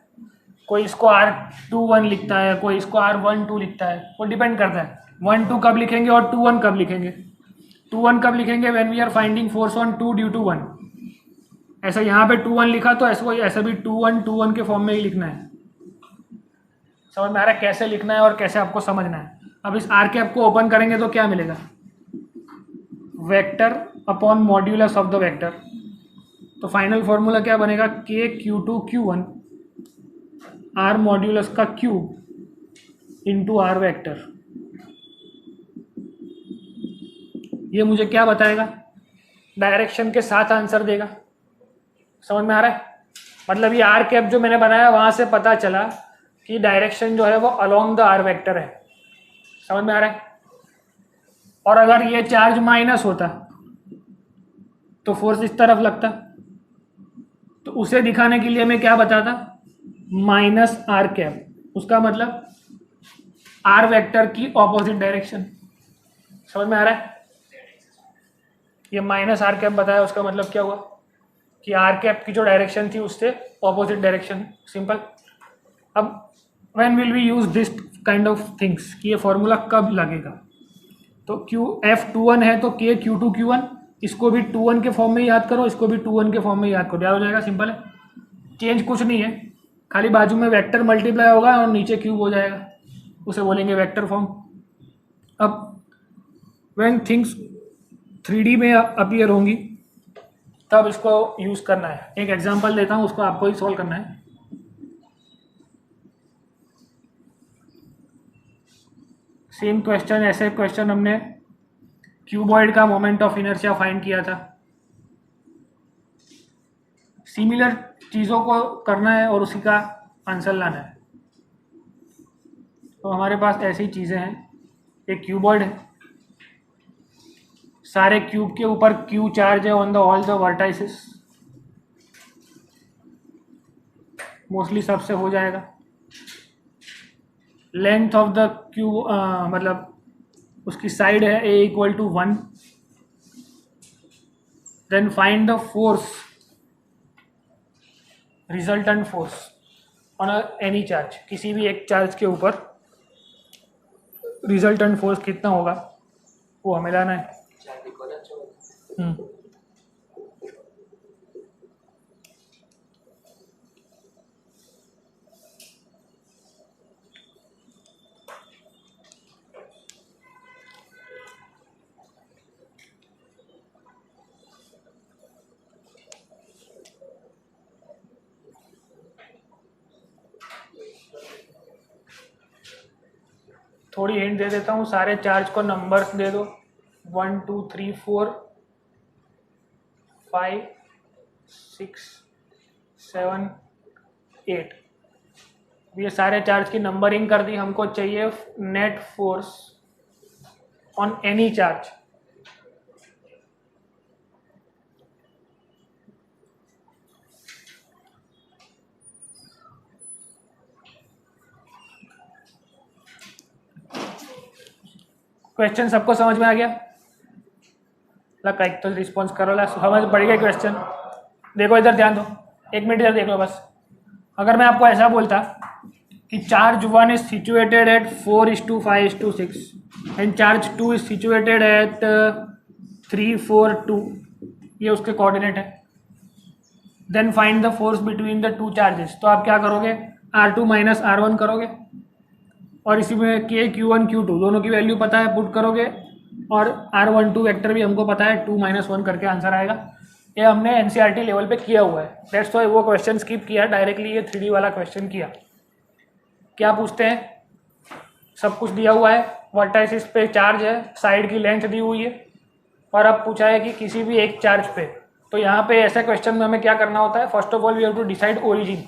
कोई इसको R21 लिखता है, कोई इसको R12 लिखता है, वो डिपेंड करता है 1-2 कब लिखेंगे और 2-1 कब लिखेंगे। 2-1 कब लिखेंगे? When we are finding force on 2 due to 1। ऐसा यहाँ पे 2-1 लिखा तो ऐसा भी 2-1 के फॉर्म में ही लिखना है। समझ में आ रहा है कैसे लिखना है और कैसे आपको समझना है। अब इस आर कैप को ओपन करेंगे तो क्या मिलेगा? Vector upon modulus of the vector. तो फाइनल फॉर्मूला क्या बनेगा? k q2 q1 R modulus का क्यूब इंटू आर वेक्टर। ये मुझे क्या बताएगा? डायरेक्शन के साथ आंसर देगा। समझ में आ रहा है? मतलब ये आर कैप जो मैंने बनाया वहां से पता चला कि डायरेक्शन जो है वो अलोंग द आर वेक्टर है। समझ में आ रहा है? और अगर ये चार्ज माइनस होता तो फोर्स इस तरफ लगता, तो उसे दिखाने के लिए मैं क्या बताता? Minus R cap. उसका मतलब आर वेक्टर की ऑपोजिट डायरेक्शन। समझ में आ रहा है? ये माइनस आर कैप बताया, उसका मतलब क्या हुआ कि आर कैप की जो डायरेक्शन थी उससे ऑपोजिट डायरेक्शन। सिंपल। अब when will we use this kind of things कि ये फॉर्मूला कब लगेगा? तो F21 है तो k q2 q1, इसको भी 2-1 के फॉर्म में याद करो, इसको भी 2-1 के फॉर्म में याद करो, याद हो जाएगा। सिंपल है, चेंज कुछ नहीं है, खाली बाजू में वेक्टर मल्टीप्लाई होगा और नीचे क्यूब हो जाएगा, उसे बोलेंगे वेक्टर फॉर्म। अब व्हेन थिंग्स 3D में अपीयर होंगी तब इसको यूज़ करना है। एक एग्जांपल देता हूँ, उसको आपको ही सॉल्व करना है। सेम क्वेश्चन, ऐसे क्वेश्चन हमने क्यूबॉइड का मोमेंट ऑफ इनर्शिया फाइंड किया था। सिमिलर चीज़ों को करना है और उसी का आंसर लाना है। तो हमारे पास ऐसी चीज़ें हैं, एक क्यूबॉइड है, सारे क्यूब के ऊपर क्यू चार्ज है on the all the vertices, mostly सबसे हो जाएगा। लेंथ ऑफ द क्यूब मतलब उसकी साइड है a = 1। Then find the force, resultant force on any charge, किसी भी एक चार्ज के ऊपर रिजल्टेंट फोर्स कितना होगा वो हमें लाना है। थोड़ी हिंट दे देता हूँ, सारे चार्ज को नंबर्स दे दो, 1 2 3 4 5 6 7 8। ये सारे चार्ज की नंबरिंग कर दी। हमको चाहिए net force on any charge. Question सबको समझ में आ गया? लगा एक तो रिस्पॉन्स करो ला, समझ पड़ गया क्वेश्चन? देखो इधर ध्यान दो, 1 मिनट इधर देख लो बस। अगर मैं आपको ऐसा बोलता कि charge 1 is situated at 4:5:6 and charge 2 is situated at 3:4:2, ये उसके कोऑर्डिनेट है, then find the force between the two charges. तो आप क्या करोगे? R2 माइनस R1 करोगे और इसी में K Q1 Q2 दोनों की वैल्यू पता है, पुट करोगे और R12 वेक्टर भी हमको पता है, 2 - 1 करके आंसर आएगा। ये हमने NCERT लेवल पे किया हुआ है, दैट्स वाई वो क्वेश्चन स्किप किया, डायरेक्टली ये 3D वाला क्वेश्चन किया। क्या पूछते हैं? सब कुछ दिया हुआ है, वर्टाइसिस पे चार्ज है, साइड की लेंथ दी हुई है, और अब पूछा है कि किसी भी एक चार्ज पे। तो यहाँ पे ऐसे क्वेश्चन में हमें क्या करना होता है? First of all we have to decide origin.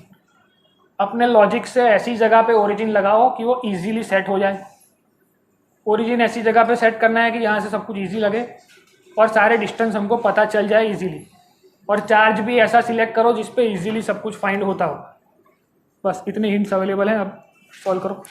अपने लॉजिक से ऐसी जगह पे ओरिजिन लगाओ कि वो इजीली सेट हो जाए। ओरिजिन ऐसी जगह पे सेट करना है कि यहाँ से सब कुछ इजी लगे और सारे डिस्टेंस हमको पता चल जाए इजीली, और चार्ज भी ऐसा सिलेक्ट करो जिस पे इजीली सब कुछ फाइंड होता हो। बस इतने हिंट्स अवेलेबल हैं, अब सॉल्व करो।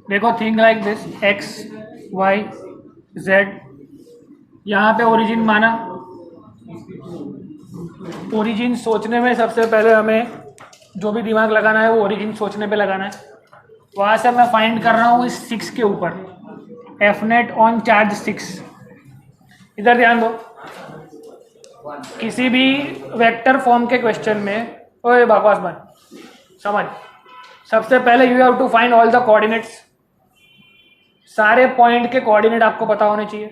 देखो think like this, x y z, यहाँ पे ओरिजिन माना। ओरिजिन सोचने में सबसे पहले हमें जो भी दिमाग लगाना है वो ओरिजिन सोचने पे लगाना है। वहाँ से मैं फाइंड कर रहा हूँ इस 6 के ऊपर, एफ नेट ऑन चार्ज 6। इधर ध्यान दो, किसी भी वेक्टर फॉर्म के क्वेश्चन में, ओए बकवास बन, समझ, सबसे पहले you have to find all the coordinates. सारे पॉइंट के कोऑर्डिनेट आपको पता होने चाहिए।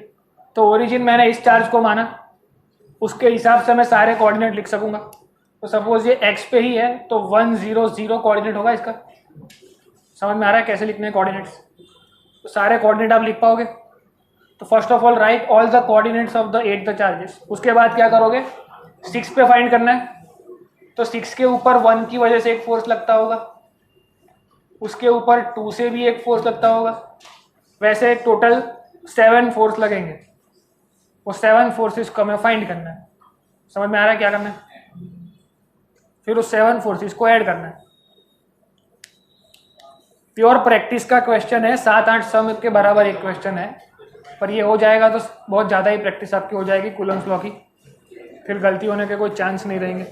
तो ओरिजिन मैंने इस चार्ज को माना, उसके हिसाब से मैं सारे कोऑर्डिनेट लिख सकूंगा। तो सपोज ये x पे ही है तो 1 0 0 कोऑर्डिनेट होगा इसका। समझ में आ रहा है कैसे लिखने हैं कोऑर्डिनेट्स? तो सारे कोऑर्डिनेट आप लिख पाओगे। तो first of all right all the coordinates of the 8 the charges. उसके बाद क्या करोगे? 6 पे फाइंड करना है। तो 6 के ऊपर 1 की वजह से एक फोर्स लगता होगा, उसके ऊपर 2 से भी एक फोर्स लगता होगा, वैसे टोटल 7 फोर्स लगेंगे। वो 7 फोर्सेस को हमें फाइंड करना है। समझ में आ रहा है क्या करना है? फिर उस 7 फोर्सेस को ऐड करना है। प्योर प्रैक्टिस का क्वेश्चन है, 7-8 सम के बराबर एक क्वेश्चन है, पर ये हो जाएगा तो बहुत ज़्यादा ही प्रैक्टिस आपकी हो जाएगी कूलम्स लॉ की, फिर गलती होने के कोई चांस नहीं रहेंगे।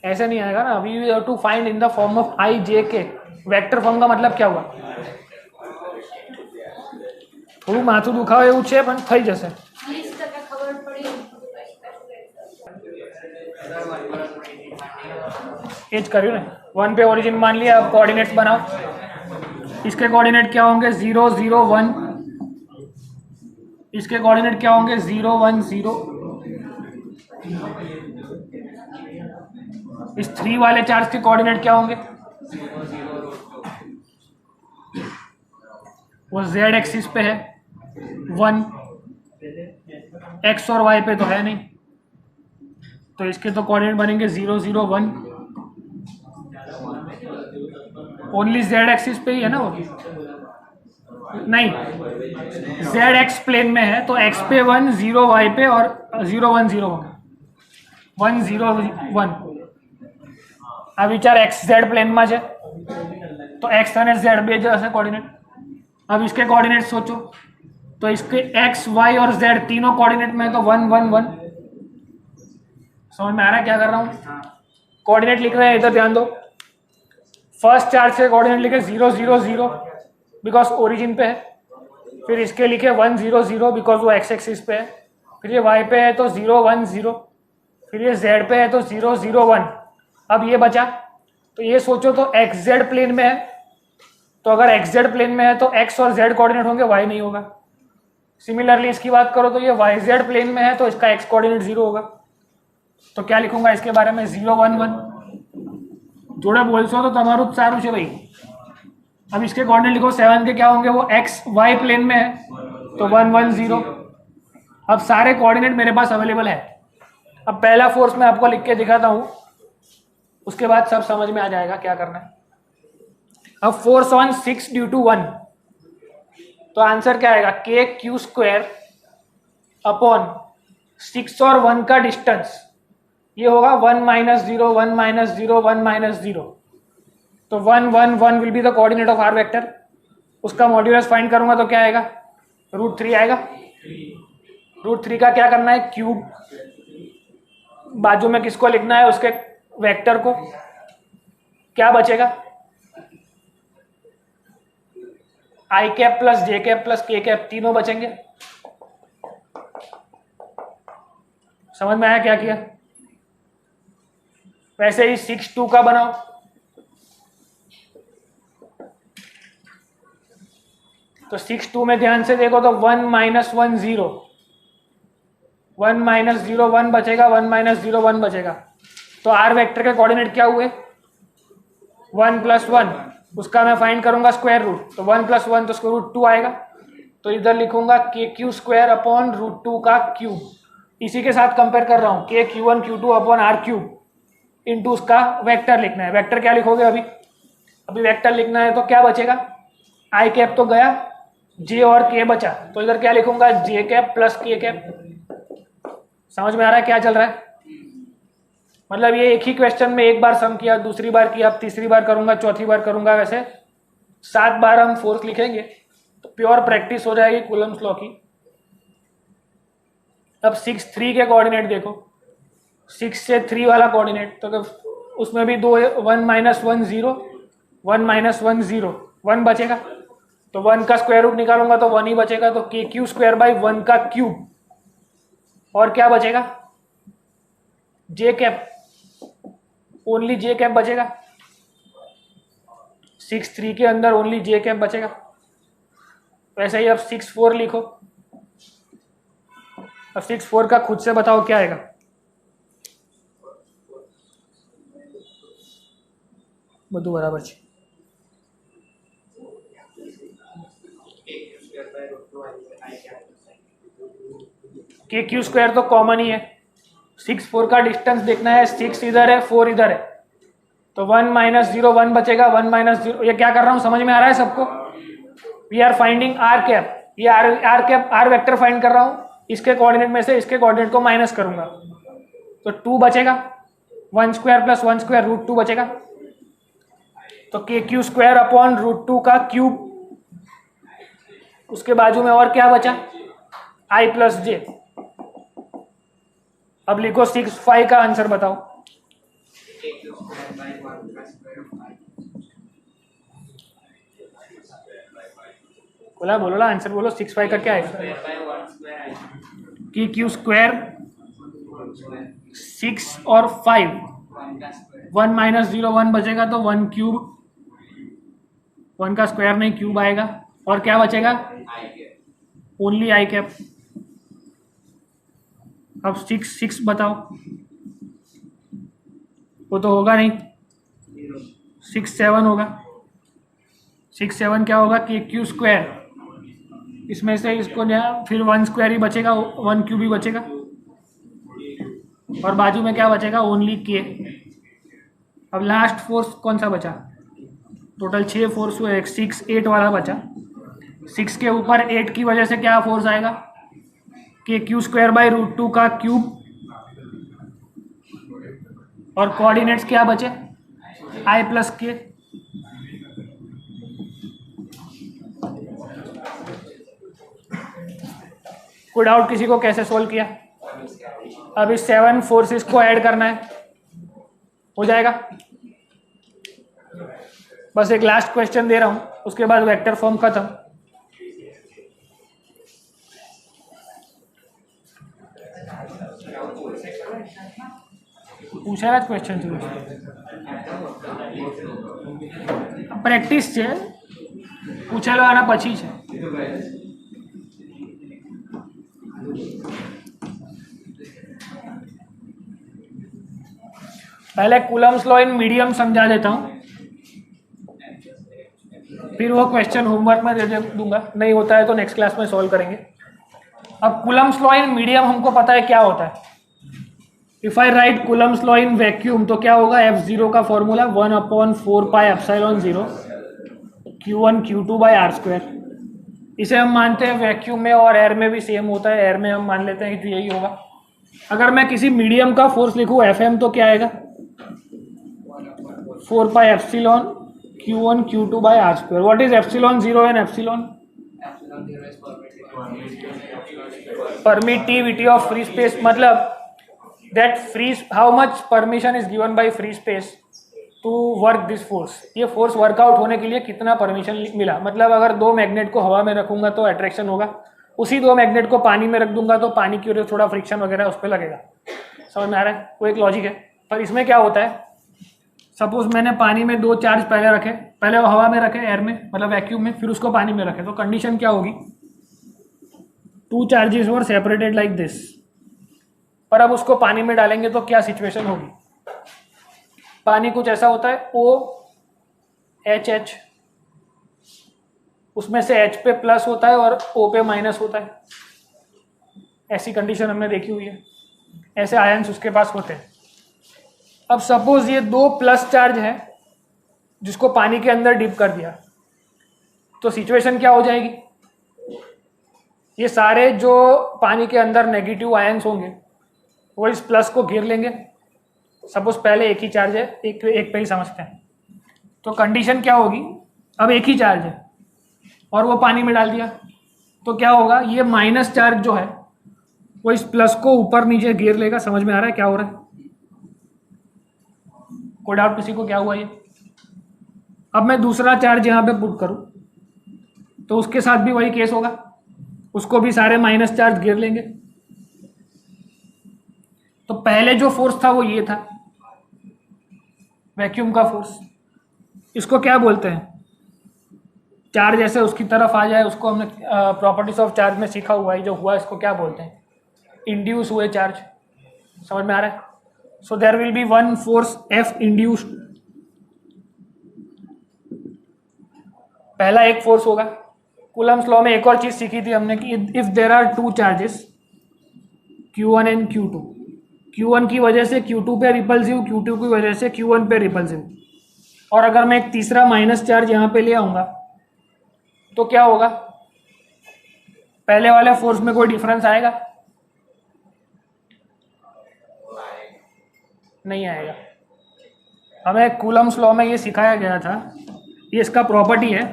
ऐसे नहीं आएगा ना। अभी we have to find in the form of I J K. Vector form का मतलब क्या हुआ? થોડું માથું દુખાવે એવું છે પણ થઈ જશે। एज કર્યું ને, 1 पे ओरिजिन मान लिया। अब कोऑर्डिनेट्स बनाओ। इसके कोऑर्डिनेट क्या होंगे? 0 0 1। इसके कोऑर्डिनेट क्या होंगे? 0 1 0। इस 3 वाले चार्ज के कोऑर्डिनेट क्या होंगे? वो z एक्सिस पे है 1, x और y पे तो है नहीं, तो इसके तो कोऑर्डिनेट बनेंगे 0 0 1। ओनली z एक्सिस पे ही है ना वो? नहीं, z x प्लेन में है तो x पे 1 0 y पे और 0 1 0 1 0 1। આ વિચાર एक्स जेड प्लेन में है तो x અને z બે જ હશે कोऑर्डिनेट। अब इसके कोऑर्डिनेट सोचो तो इसके एक्स वाई और जेड तीनों कोऑर्डिनेट में है तो 1 1 1। समझ में आ रहा है क्या कर रहा हूँ? कोऑर्डिनेट लिख रहे हैं, इधर ध्यान दो। फर्स्ट चार्ज से कोऑर्डिनेट लिखे 0 0 0 बिकॉज ओरिजिन पे है, फिर इसके लिखे 1 0 0 बिकॉज वो एक्स एक्सिस पे है, फिर ये वाई पे है तो 0 1 0, फिर ये जेड पे है तो 0 0 1। अब ये बचा, तो ये सोचो तो एक्स जेड प्लेन में है, तो अगर एक्स जेड प्लेन में है तो एक्स और जेड कोऑर्डिनेट होंगे, वाई नहीं होगा। सिमिलरली इसकी बात करो तो ये वाई जेड प्लेन में है तो इसका एक्स कोऑर्डिनेट 0 होगा। तो क्या लिखूंगा इसके बारे में? 0 1 1। जोड़े बोलसो तो तमारू सारू है भाई। अब इसके कोऑर्डिनेट लिखो 7 के क्या होंगे, वो एक्स वाई प्लेन में है तो 1 1 0। अब सारे कोऑर्डिनेट मेरे पास अवेलेबल है। अब पहला फोर्स मैं आपको लिख के दिखाता हूं, उसके बाद सब समझ में आ जाएगा क्या करना है। अब फोर्स ऑन 6 ड्यू टू 1, तो आंसर क्या आएगा? के क्यू स्क्वायर अपॉन 6 और 1 का डिस्टेंस, ये होगा 1 - 0 1 - 0 1 - 0। तो 1 1 1 will be the coordinate of R vector. उसका मॉड्यूलस फाइंड करूंगा तो क्या आएगा? √3 आएगा। √3 का क्या करना है? क्यूब। बाजू में किसको लिखना है? उसके वेक्टर को। क्या बचेगा? आई कैप प्लस जे कैप प्लस के कैप, तीनों बचेंगे। समझ में आया क्या किया? वैसे ही 6 2 का बनाओ, तो 6 2 में ध्यान से देखो तो 1 - 1 0, 1 - 0 1 बचेगा, 1 - 0 1 बचेगा। तो आर वेक्टर के कोऑर्डिनेट क्या हुए? 1 + 1, उसका मैं फाइंड करूंगा स्क्वायर रूट, तो 1 + 1 तो स्क्वायर रूट 2 आएगा। तो इधर लिखूंगा के क्यू स्क्वायर अपॉन √2 का क्यूब। इसी के साथ कंपेयर कर रहा हूं, K Q1 Q2 upon R cube into उसका वेक्टर लिखना है। वेक्टर क्या लिखोगे? अभी वेक्टर लिखना है तो क्या बचेगा? आई कैप तो गया, जे और के बचा, तो इधर क्या लिखूंगा? जे कैप प्लस के कैप। समझ में आ रहा है क्या चल रहा है? मतलब ये एक ही क्वेश्चन में एक बार सम किया, दूसरी बार किया, अब तीसरी बार करूंगा, चौथी बार करूंगा, वैसे 7 बार हम फोर्स लिखेंगे तो प्योर प्रैक्टिस हो जाएगी कूलम्स लॉ की। अब 6 3 के कोऑर्डिनेट देखो, 6 से 3 वाला कोऑर्डिनेट, तो उसमें भी 2 1 - 1 0 1 - 1 0 1 बचेगा, तो 1 का स्क्वायर रूट निकालूंगा तो 1 ही बचेगा। तो के क्यू स्क्वायर बाई 1 का क्यूब, और क्या बचेगा? जे कैप, ओनली जे कैप बचेगा। 6 3 के अंदर ओनली जे कैप बचेगा। वैसे ही अब 6 4 लिखो। अब 6 4 का खुद से बताओ क्या आएगा? બધું બરાબર છે। के क्यू स्क्वायर तो कॉमन ही है। 6 4 का डिस्टेंस देखना है, 6 इधर है 4 इधर है, तो 1 - 0 1 बचेगा, 1 - 0। ये क्या कर रहा हूं समझ में आ रहा है सबको? We are finding R cap, ये R cap R vector find कर रहा हूं, इसके कोऑर्डिनेट में से इसके कोऑर्डिनेट को माइनस करूंगा तो 2 बचेगा, 1 स्क्वायर प्लस 1 स्क्वायर √2 बचेगा। तो के क्यू स्क्वायर अपॉन √2 का क्यूब, उसके बाजू में और क्या बचा? आई प्लस जे। अब लिखो 6 5 का आंसर बताओ। बोला बोलो ना, आंसर बोलो। 6 5 का क्या है? के क्यू स्क्वायर 6 और 5, 1 - 0 1 बचेगा, तो 1 क्यूब, 1 का स्क्वायर नहीं क्यूब आएगा, और क्या बचेगा? Only I cap. अब 6 6 बताओ, वो तो होगा नहीं, 6 7 होगा। 6 7 क्या होगा? के क्यू स्क्वायर, इसमें से इसको फिर 1 स्क्वायर ही बचेगा, 1 क्यूब ही बचेगा, और बाजू में क्या बचेगा? ओनली के। अब लास्ट फोर्स कौन सा बचा? टोटल 6 फोर्स हुए, 6 8 वाला बचा। 6 के ऊपर 8 की वजह से क्या फोर्स आएगा? के क्यू स्क्वायर बाई √2 का क्यूब, और कोऑर्डिनेट्स क्या बचे? आई प्लस के। कोई डाउट किसी को कैसे सोल्व किया? अब इस 7 फोर्सेस को ऐड करना है, हो जाएगा। बस एक लास्ट क्वेश्चन दे रहा हूं, उसके बाद वेक्टर फॉर्म खत्म। पूछा है क्वेश्चन પ્રેક્ટિસ છે, પૂછેલો આના પછી છે। पहले कूलम्स लॉ इन मीडियम समझा देता हूँ, फिर वो क्वेश्चन होमवर्क में दे दूंगा, नहीं होता है तो नेक्स्ट क्लास में सॉल्व करेंगे। अब कूलम्स लॉ इन मीडियम हमको पता है क्या होता है। If I right Coulomb's law in vacuum तो क्या होगा? F0 का formula 1/4πε0 Q1 Q2 by r²। इसे हम मानते हैं वैक्यूम में, और एयर में भी सेम होता है। एयर में हम मान लेते हैं कि यही होगा। अगर मैं किसी मीडियम का फोर्स लिखूँ FM तो क्या आएगा? 4πε Q1 Q2 by r²। What is ε0 and epsilon? Permittivity of free space, मतलब that free how much permission is given by free space to work this force। ये फोर्स वर्कआउट होने के लिए कितना परमिशन मिला। मतलब अगर दो मैग्नेट को हवा में रखूंगा तो अट्रैक्शन होगा, उसी दो मैग्नेट को पानी में रख दूंगा तो पानी की वजह से थोड़ा फ्रिक्शन वगैरह उस पर लगेगा। समझ में आ रहा है? वो एक लॉजिक है। पर इसमें क्या होता है, सपोज मैंने पानी में दो चार्ज पहले रखे, पहले वो हवा में रखे एयर में, मतलब वैक्यूम में, फिर उसको पानी में रखे, तो कंडीशन क्या होगी? 2 charges were separated like this. पर अब उसको पानी में डालेंगे तो क्या सिचुएशन होगी? पानी कुछ ऐसा होता है OHH, उसमें से H पे प्लस होता है और O पे माइनस होता है। ऐसी कंडीशन हमने देखी हुई है, ऐसे आयंस उसके पास होते हैं। अब सपोज ये 2 प्लस चार्ज है जिसको पानी के अंदर डिप कर दिया, तो सिचुएशन क्या हो जाएगी? ये सारे जो पानी के अंदर नेगेटिव आयंस होंगे वो इस प्लस को घेर लेंगे। सपोज पहले एक ही चार्ज है, एक पे ही समझते हैं। तो कंडीशन क्या होगी? अब एक ही चार्ज है और वो पानी में डाल दिया तो क्या होगा? ये माइनस चार्ज जो है वो इस प्लस को ऊपर नीचे घेर लेगा। समझ में आ रहा है क्या हो रहा है? कोई डाउट किसी को क्या हुआ ये? अब मैं दूसरा चार्ज यहाँ पे पुट करूँ तो उसके साथ भी वही केस होगा, उसको भी सारे माइनस चार्ज घेर लेंगे। तो पहले जो फोर्स था वो ये था, वैक्यूम का फोर्स। इसको क्या बोलते हैं? चार्ज ऐसे उसकी तरफ आ जाए, उसको हमने प्रॉपर्टीज ऑफ चार्ज में सीखा हुआ है, जो हुआ इसको क्या बोलते हैं? इंड्यूस हुए चार्ज। समझ में आ रहा है? So there will be one force F induced. पहला एक फोर्स होगा। कूलम्स लॉ में एक और चीज सीखी थी हमने कि if there are 2 charges Q1 and Q2, Q1 की वजह से Q2 पे रिपल्सिव, Q2 की वजह से Q1 पे रिपल्सिव, और अगर मैं एक तीसरा माइनस चार्ज यहाँ पे ले आऊँगा तो क्या होगा? पहले वाले फोर्स में कोई डिफरेंस आएगा? नहीं आएगा। हमें कूलम्स लॉ में ये सिखाया गया था, ये इसका प्रॉपर्टी है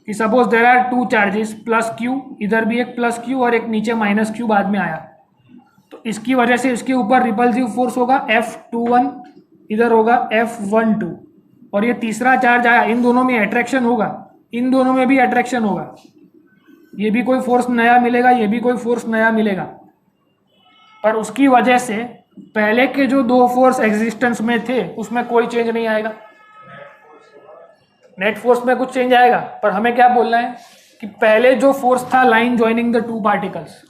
कि suppose there are 2 charges plus Q, इधर भी एक प्लस Q और एक नीचे माइनस Q बाद में आया, तो इसकी वजह से इसके ऊपर रिपल्सिव फोर्स होगा F21, इधर होगा F12, और ये तीसरा चार्ज आया, इन दोनों में अट्रैक्शन होगा, इन दोनों में भी अट्रैक्शन होगा। ये भी कोई फोर्स नया मिलेगा, ये भी कोई फोर्स नया मिलेगा, पर उसकी वजह से पहले के जो 2 फोर्स एग्जिस्टेंस में थे उसमें कोई चेंज नहीं आएगा। नेट फोर्स में कुछ चेंज आएगा, पर हमें क्या बोलना है कि पहले जो फोर्स था लाइन ज्वाइनिंग द 2 पार्टिकल्स,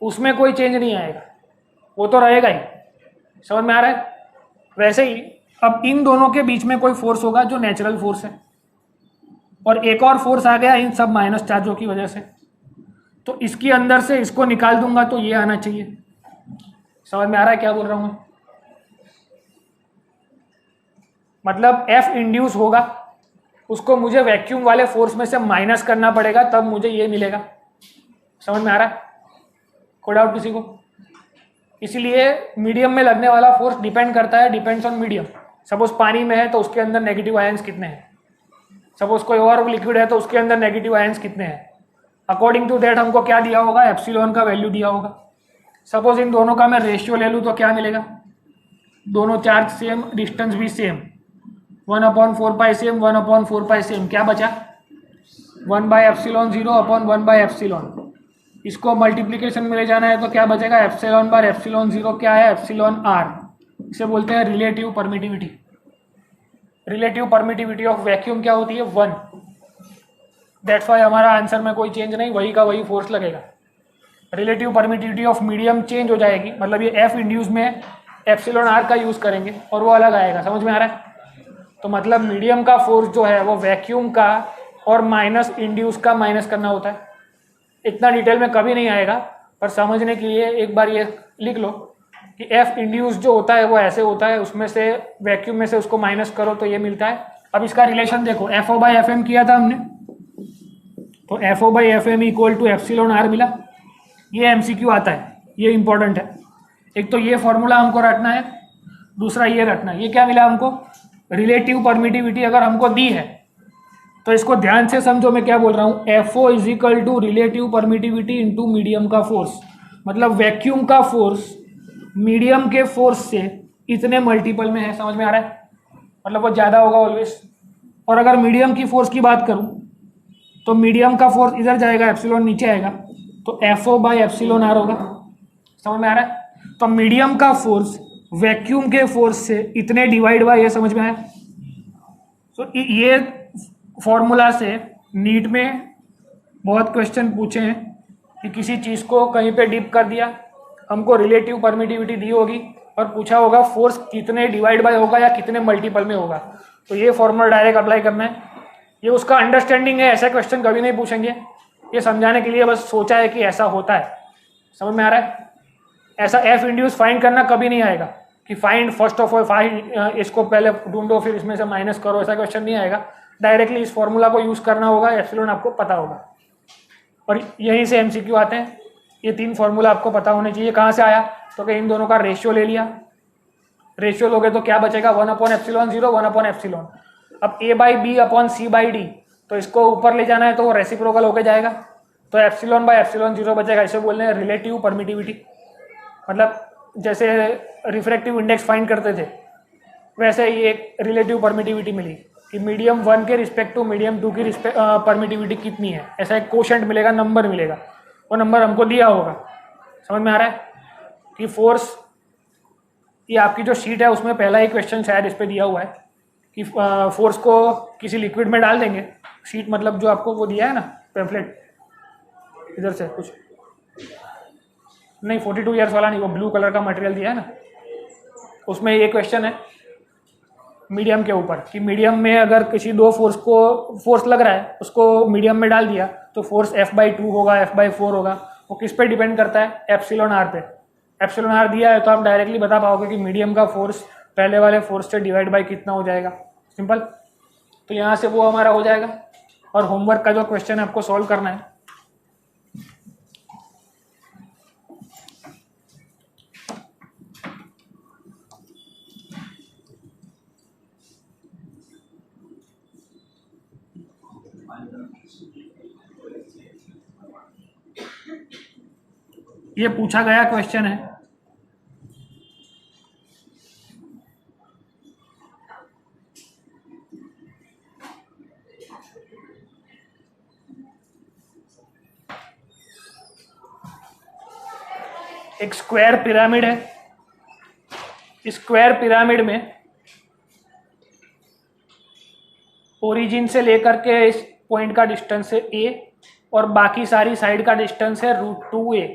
उसमें कोई चेंज नहीं आएगा, वो तो रहेगा ही। समझ में आ रहा है? वैसे ही अब इन दोनों के बीच में कोई फोर्स होगा जो नेचुरल फोर्स है, और एक और फोर्स आ गया इन सब माइनस चार्जों की वजह से, तो इसके अंदर से इसको निकाल दूंगा तो ये आना चाहिए। समझ में आ रहा है क्या बोल रहा हूं मैं? मतलब F इंड्यूस होगा, उसको मुझे वैक्यूम वाले फोर्स में से माइनस करना पड़ेगा, तब मुझे ये मिलेगा। समझ में आ रहा है? कोई डाउट किसी को? इसीलिए मीडियम में लगने वाला फोर्स डिपेंड करता है, डिपेंड्स ऑन मीडियम। सपोज पानी में है तो उसके अंदर नेगेटिव आयंस कितने हैं, सपोज कोई और लिक्विड है तो उसके अंदर नेगेटिव आयंस कितने हैं, अकॉर्डिंग टू दैट हमको क्या दिया होगा, एप्सिलॉन का वैल्यू दिया होगा। सपोज इन दोनों का मैं रेशियो ले लूँ तो क्या मिलेगा, दोनों चार्ज सेम, डिस्टेंस भी सेम, 1/4 सेम, 1/4 सेम, क्या बचा 1/एप्सिलॉन 0 अपॉन 1/एप्सिलॉन। इसको मल्टीप्लीकेशन में ले जाना है तो क्या बचेगा, एप्सिलॉन/एप्सिलॉन 0 क्या है, एप्सिलॉन आर। इसे बोलते हैं relative permittivity. Relative permittivity of vacuum क्या होती है, 1। दैट्स वाई हमारा आंसर में कोई चेंज नहीं, वही का वही फोर्स लगेगा। Relative permittivity of medium change हो जाएगी, मतलब ये एफ इंड्यूस में एप्सिलॉन आर का यूज करेंगे और वो अलग आएगा, समझ में आ रहा है। तो मतलब मीडियम का फोर्स जो है वो वैक्यूम का और माइनस इंड्यूस का माइनस करना होता है। इतना डिटेल में कभी नहीं आएगा, पर समझने के लिए एक बार ये लिख लो कि एफ इंड्यूस जो होता है वो ऐसे होता है, उसमें से वैक्यूम में से उसको माइनस करो तो ये मिलता है। अब इसका रिलेशन देखो, F O by F M किया था हमने, तो F O by F M equal to epsilon R मिला। ये एमसीक्यू आता है, ये इंपॉर्टेंट है। एक तो ये फॉर्मूला हमको रटना है, दूसरा ये रटना है। ये क्या मिला हमको, रिलेटिव परमिटिविटी अगर हमको दी है तो इसको ध्यान से समझो मैं क्या बोल रहा हूँ। F O is equal to relative permittivity into medium का फोर्स, मतलब वैक्यूम का फोर्स मीडियम के फोर्स से इतने मल्टीपल में है, समझ में आ रहा है, मतलब वो ज़्यादा होगा ऑलवेज। और अगर मीडियम की फोर्स की बात करूँ तो मीडियम का फोर्स इधर जाएगा, एप्सिलॉन नीचे आएगा, तो F O by epsilon R होगा, समझ में आ रहा है। तो मीडियम का फोर्स वैक्यूम के फोर्स से इतने डिवाइड बाय, ये समझ में आया। तो ये फॉर्मूला से नीट में बहुत क्वेश्चन पूछे हैं कि किसी चीज़ को कहीं पे डिप कर दिया, हमको रिलेटिव परमिटिविटी दी होगी और पूछा होगा फोर्स कितने डिवाइड बाय होगा या कितने मल्टीपल में होगा, तो ये फॉर्मूला डायरेक्ट अप्लाई करना है। ये उसका अंडरस्टैंडिंग है, ऐसा क्वेश्चन कभी नहीं पूछेंगे, ये समझाने के लिए बस सोचा है कि ऐसा होता है, समझ में आ रहा है। ऐसा एफ इंड्यूस फाइंड करना कभी नहीं आएगा कि find first of all find, इसको पहले ढूंढो फिर इसमें से माइनस करो, ऐसा क्वेश्चन नहीं आएगा। डायरेक्टली इस फॉर्मूला को यूज़ करना होगा, एप्सिलॉन आपको पता होगा, और यहीं से एमसीक्यू आते हैं। ये 3 फॉर्मूला आपको पता होने चाहिए। कहाँ से आया, तो कि इन दोनों का रेशियो ले लिया, रेशियो लोगे तो क्या बचेगा, 1/एप्सिलॉन 0 1/एप्सिलॉन। अब A by B upon C by D, तो इसको ऊपर ले जाना है तो वो रेसिप्रोकल होके जाएगा, तो एप्सिलॉन/एप्सिलॉन 0 बचेगा। इसे बोलते हैं रिलेटिव परमिटिविटी। मतलब जैसे रिफ्रैक्टिव इंडेक्स फाइंड करते थे, वैसे ही एक रिलेटिव परमिटिविटी मिली कि मीडियम 1 के रिस्पेक्ट टू मीडियम 2 की परमिटिविटी कितनी है, ऐसा एक कोशेंट मिलेगा, नंबर मिलेगा, वो नंबर हमको दिया होगा। समझ में आ रहा है कि फोर्स, ये आपकी जो शीट है उसमें पहला ही क्वेश्चन शायद इस पर दिया हुआ है कि फोर्स को किसी लिक्विड में डाल देंगे। शीट मतलब जो आपको वो दिया है ना पैम्फलेट, इधर से कुछ नहीं, 42 ईयर्स वाला नहीं, वो ब्लू कलर का मटेरियल दिया है ना, उसमें ये क्वेश्चन है मीडियम के ऊपर कि मीडियम में अगर किसी 2 फोर्स को फोर्स लग रहा है, उसको मीडियम में डाल दिया तो फोर्स F/2 होगा, F/4 होगा। वो किस पे डिपेंड करता है, एप्सिलॉन आर पे। एप्सिलॉन आर दिया है तो आप डायरेक्टली बता पाओगे कि मीडियम का फोर्स पहले वाले फोर्स से डिवाइड बाय कितना हो जाएगा, सिंपल। तो यहाँ से वो हमारा हो जाएगा। और होमवर्क का जो क्वेश्चन है आपको सॉल्व करना है। ये पूछा गया क्वेश्चन है, एक स्क्वायर पिरामिड है। स्क्वायर पिरामिड में ओरिजिन से लेकर के इस पॉइंट का डिस्टेंस है a और बाकी सारी साइड का डिस्टेंस है √2a।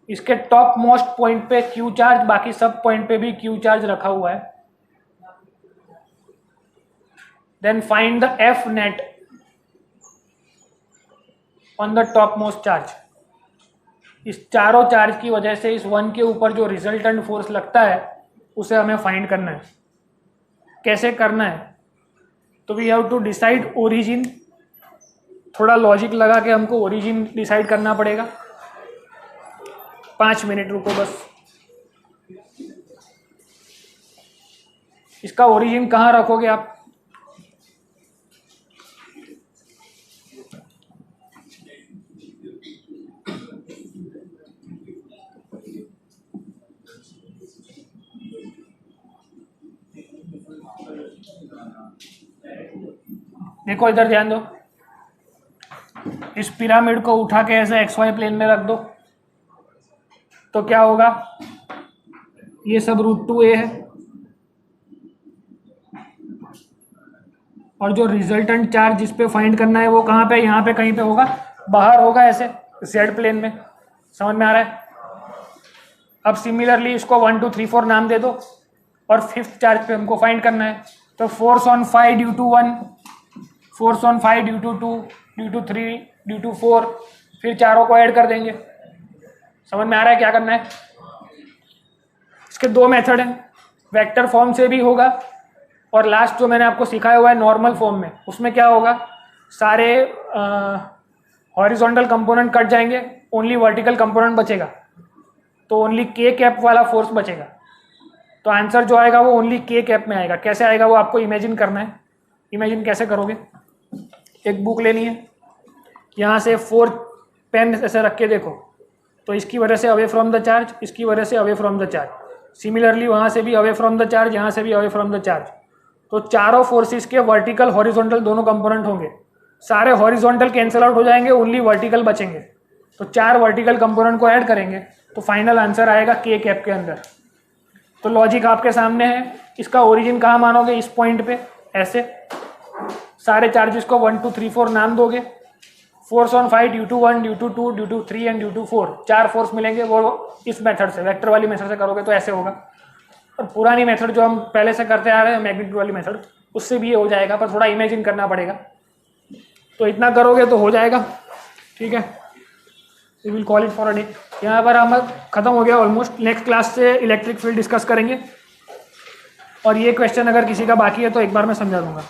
इसके टॉप मोस्ट पॉइंट पे Q चार्ज, बाकी सब पॉइंट पे भी Q चार्ज रखा हुआ है। Then find the F net on the top most charge. इस चारों चार्ज की वजह से इस 1 के ऊपर जो रिजल्टेंट फोर्स लगता है उसे हमें फाइंड करना है। कैसे करना है, तो we have to decide origin. थोड़ा लॉजिक लगा के हमको ओरिजिन डिसाइड करना पड़ेगा। 5 मिनट रुको बस। इसका ओरिजिन कहाँ रखोगे आप, देखो इधर ध्यान दो, इस पिरामिड को उठा के ऐसे एक्स वाई प्लेन में रख दो तो क्या होगा, ये सब √2a है और जो रिजल्टेंट चार्ज जिस पे फाइंड करना है वो कहाँ पे, यहाँ पे कहीं पे होगा, बाहर होगा ऐसे जेड प्लेन में। समझ में आ रहा है? अब सिमिलरली इसको 1 2 3 4 नाम दे दो और फिफ्थ चार्ज पे हमको फाइंड करना है, तो force on 5 due to 1, force on 5 due to 2, due to 3, due to 4, फिर चारों को ऐड कर देंगे। समझ में आ रहा है क्या करना है? इसके दो मेथड हैं, वेक्टर फॉर्म से भी होगा और लास्ट जो मैंने आपको सिखाया हुआ है नॉर्मल फॉर्म में, उसमें क्या होगा, सारे हॉरिजॉन्टल कंपोनेंट कट जाएंगे, ओनली वर्टिकल कंपोनेंट बचेगा, तो ओनली के कैप वाला फोर्स बचेगा। तो आंसर जो आएगा वो ओनली के कैप में आएगा। कैसे आएगा वो आपको इमेजिन करना है। इमेजिन कैसे करोगे, एक बुक लेनी है, यहाँ से 4 पेन ऐसे रख के देखो, तो इसकी वजह से अवे फ्रॉम द चार्ज, इसकी वजह से away from the charge, similarly वहाँ से भी अवे फ्रॉम द चार्ज, यहाँ से भी अवे फ्रॉम द चार्ज। तो चारों फोर्सेस के वर्टिकल हॉरिजॉन्टल दोनों कंपोनेंट होंगे, सारे हॉरिजॉन्टल कैंसिल आउट हो जाएंगे, ओनली वर्टिकल बचेंगे। तो 4 वर्टिकल कंपोनेंट को ऐड करेंगे तो फाइनल आंसर आएगा के कैप के अंदर। तो लॉजिक आपके सामने है, इसका ओरिजिन कहाँ मानोगे, इस पॉइंट पे ऐसे सारे चार्जेस को 1 2 3 4 नाम दोगे, force on 5 due to 1, due to 2, due to 3 and due to 4, 4 force मिलेंगे। वो इस मेथड से, वेक्टर वाली मेथड से करोगे तो ऐसे होगा। और पुरानी मेथड जो हम पहले से करते आ रहे हैं मैग्नीट्यूड वाली मेथड, उससे भी ये हो जाएगा, पर थोड़ा इमेजिन करना पड़ेगा। तो इतना करोगे तो हो जाएगा, ठीक है। We will call it for a day. यहाँ पर हम खत्म हो गया ऑलमोस्ट। नेक्स्ट क्लास से इलेक्ट्रिक फील्ड डिस्कस करेंगे और ये क्वेश्चन अगर किसी का बाकी है तो एक बार मैं समझा दूंगा।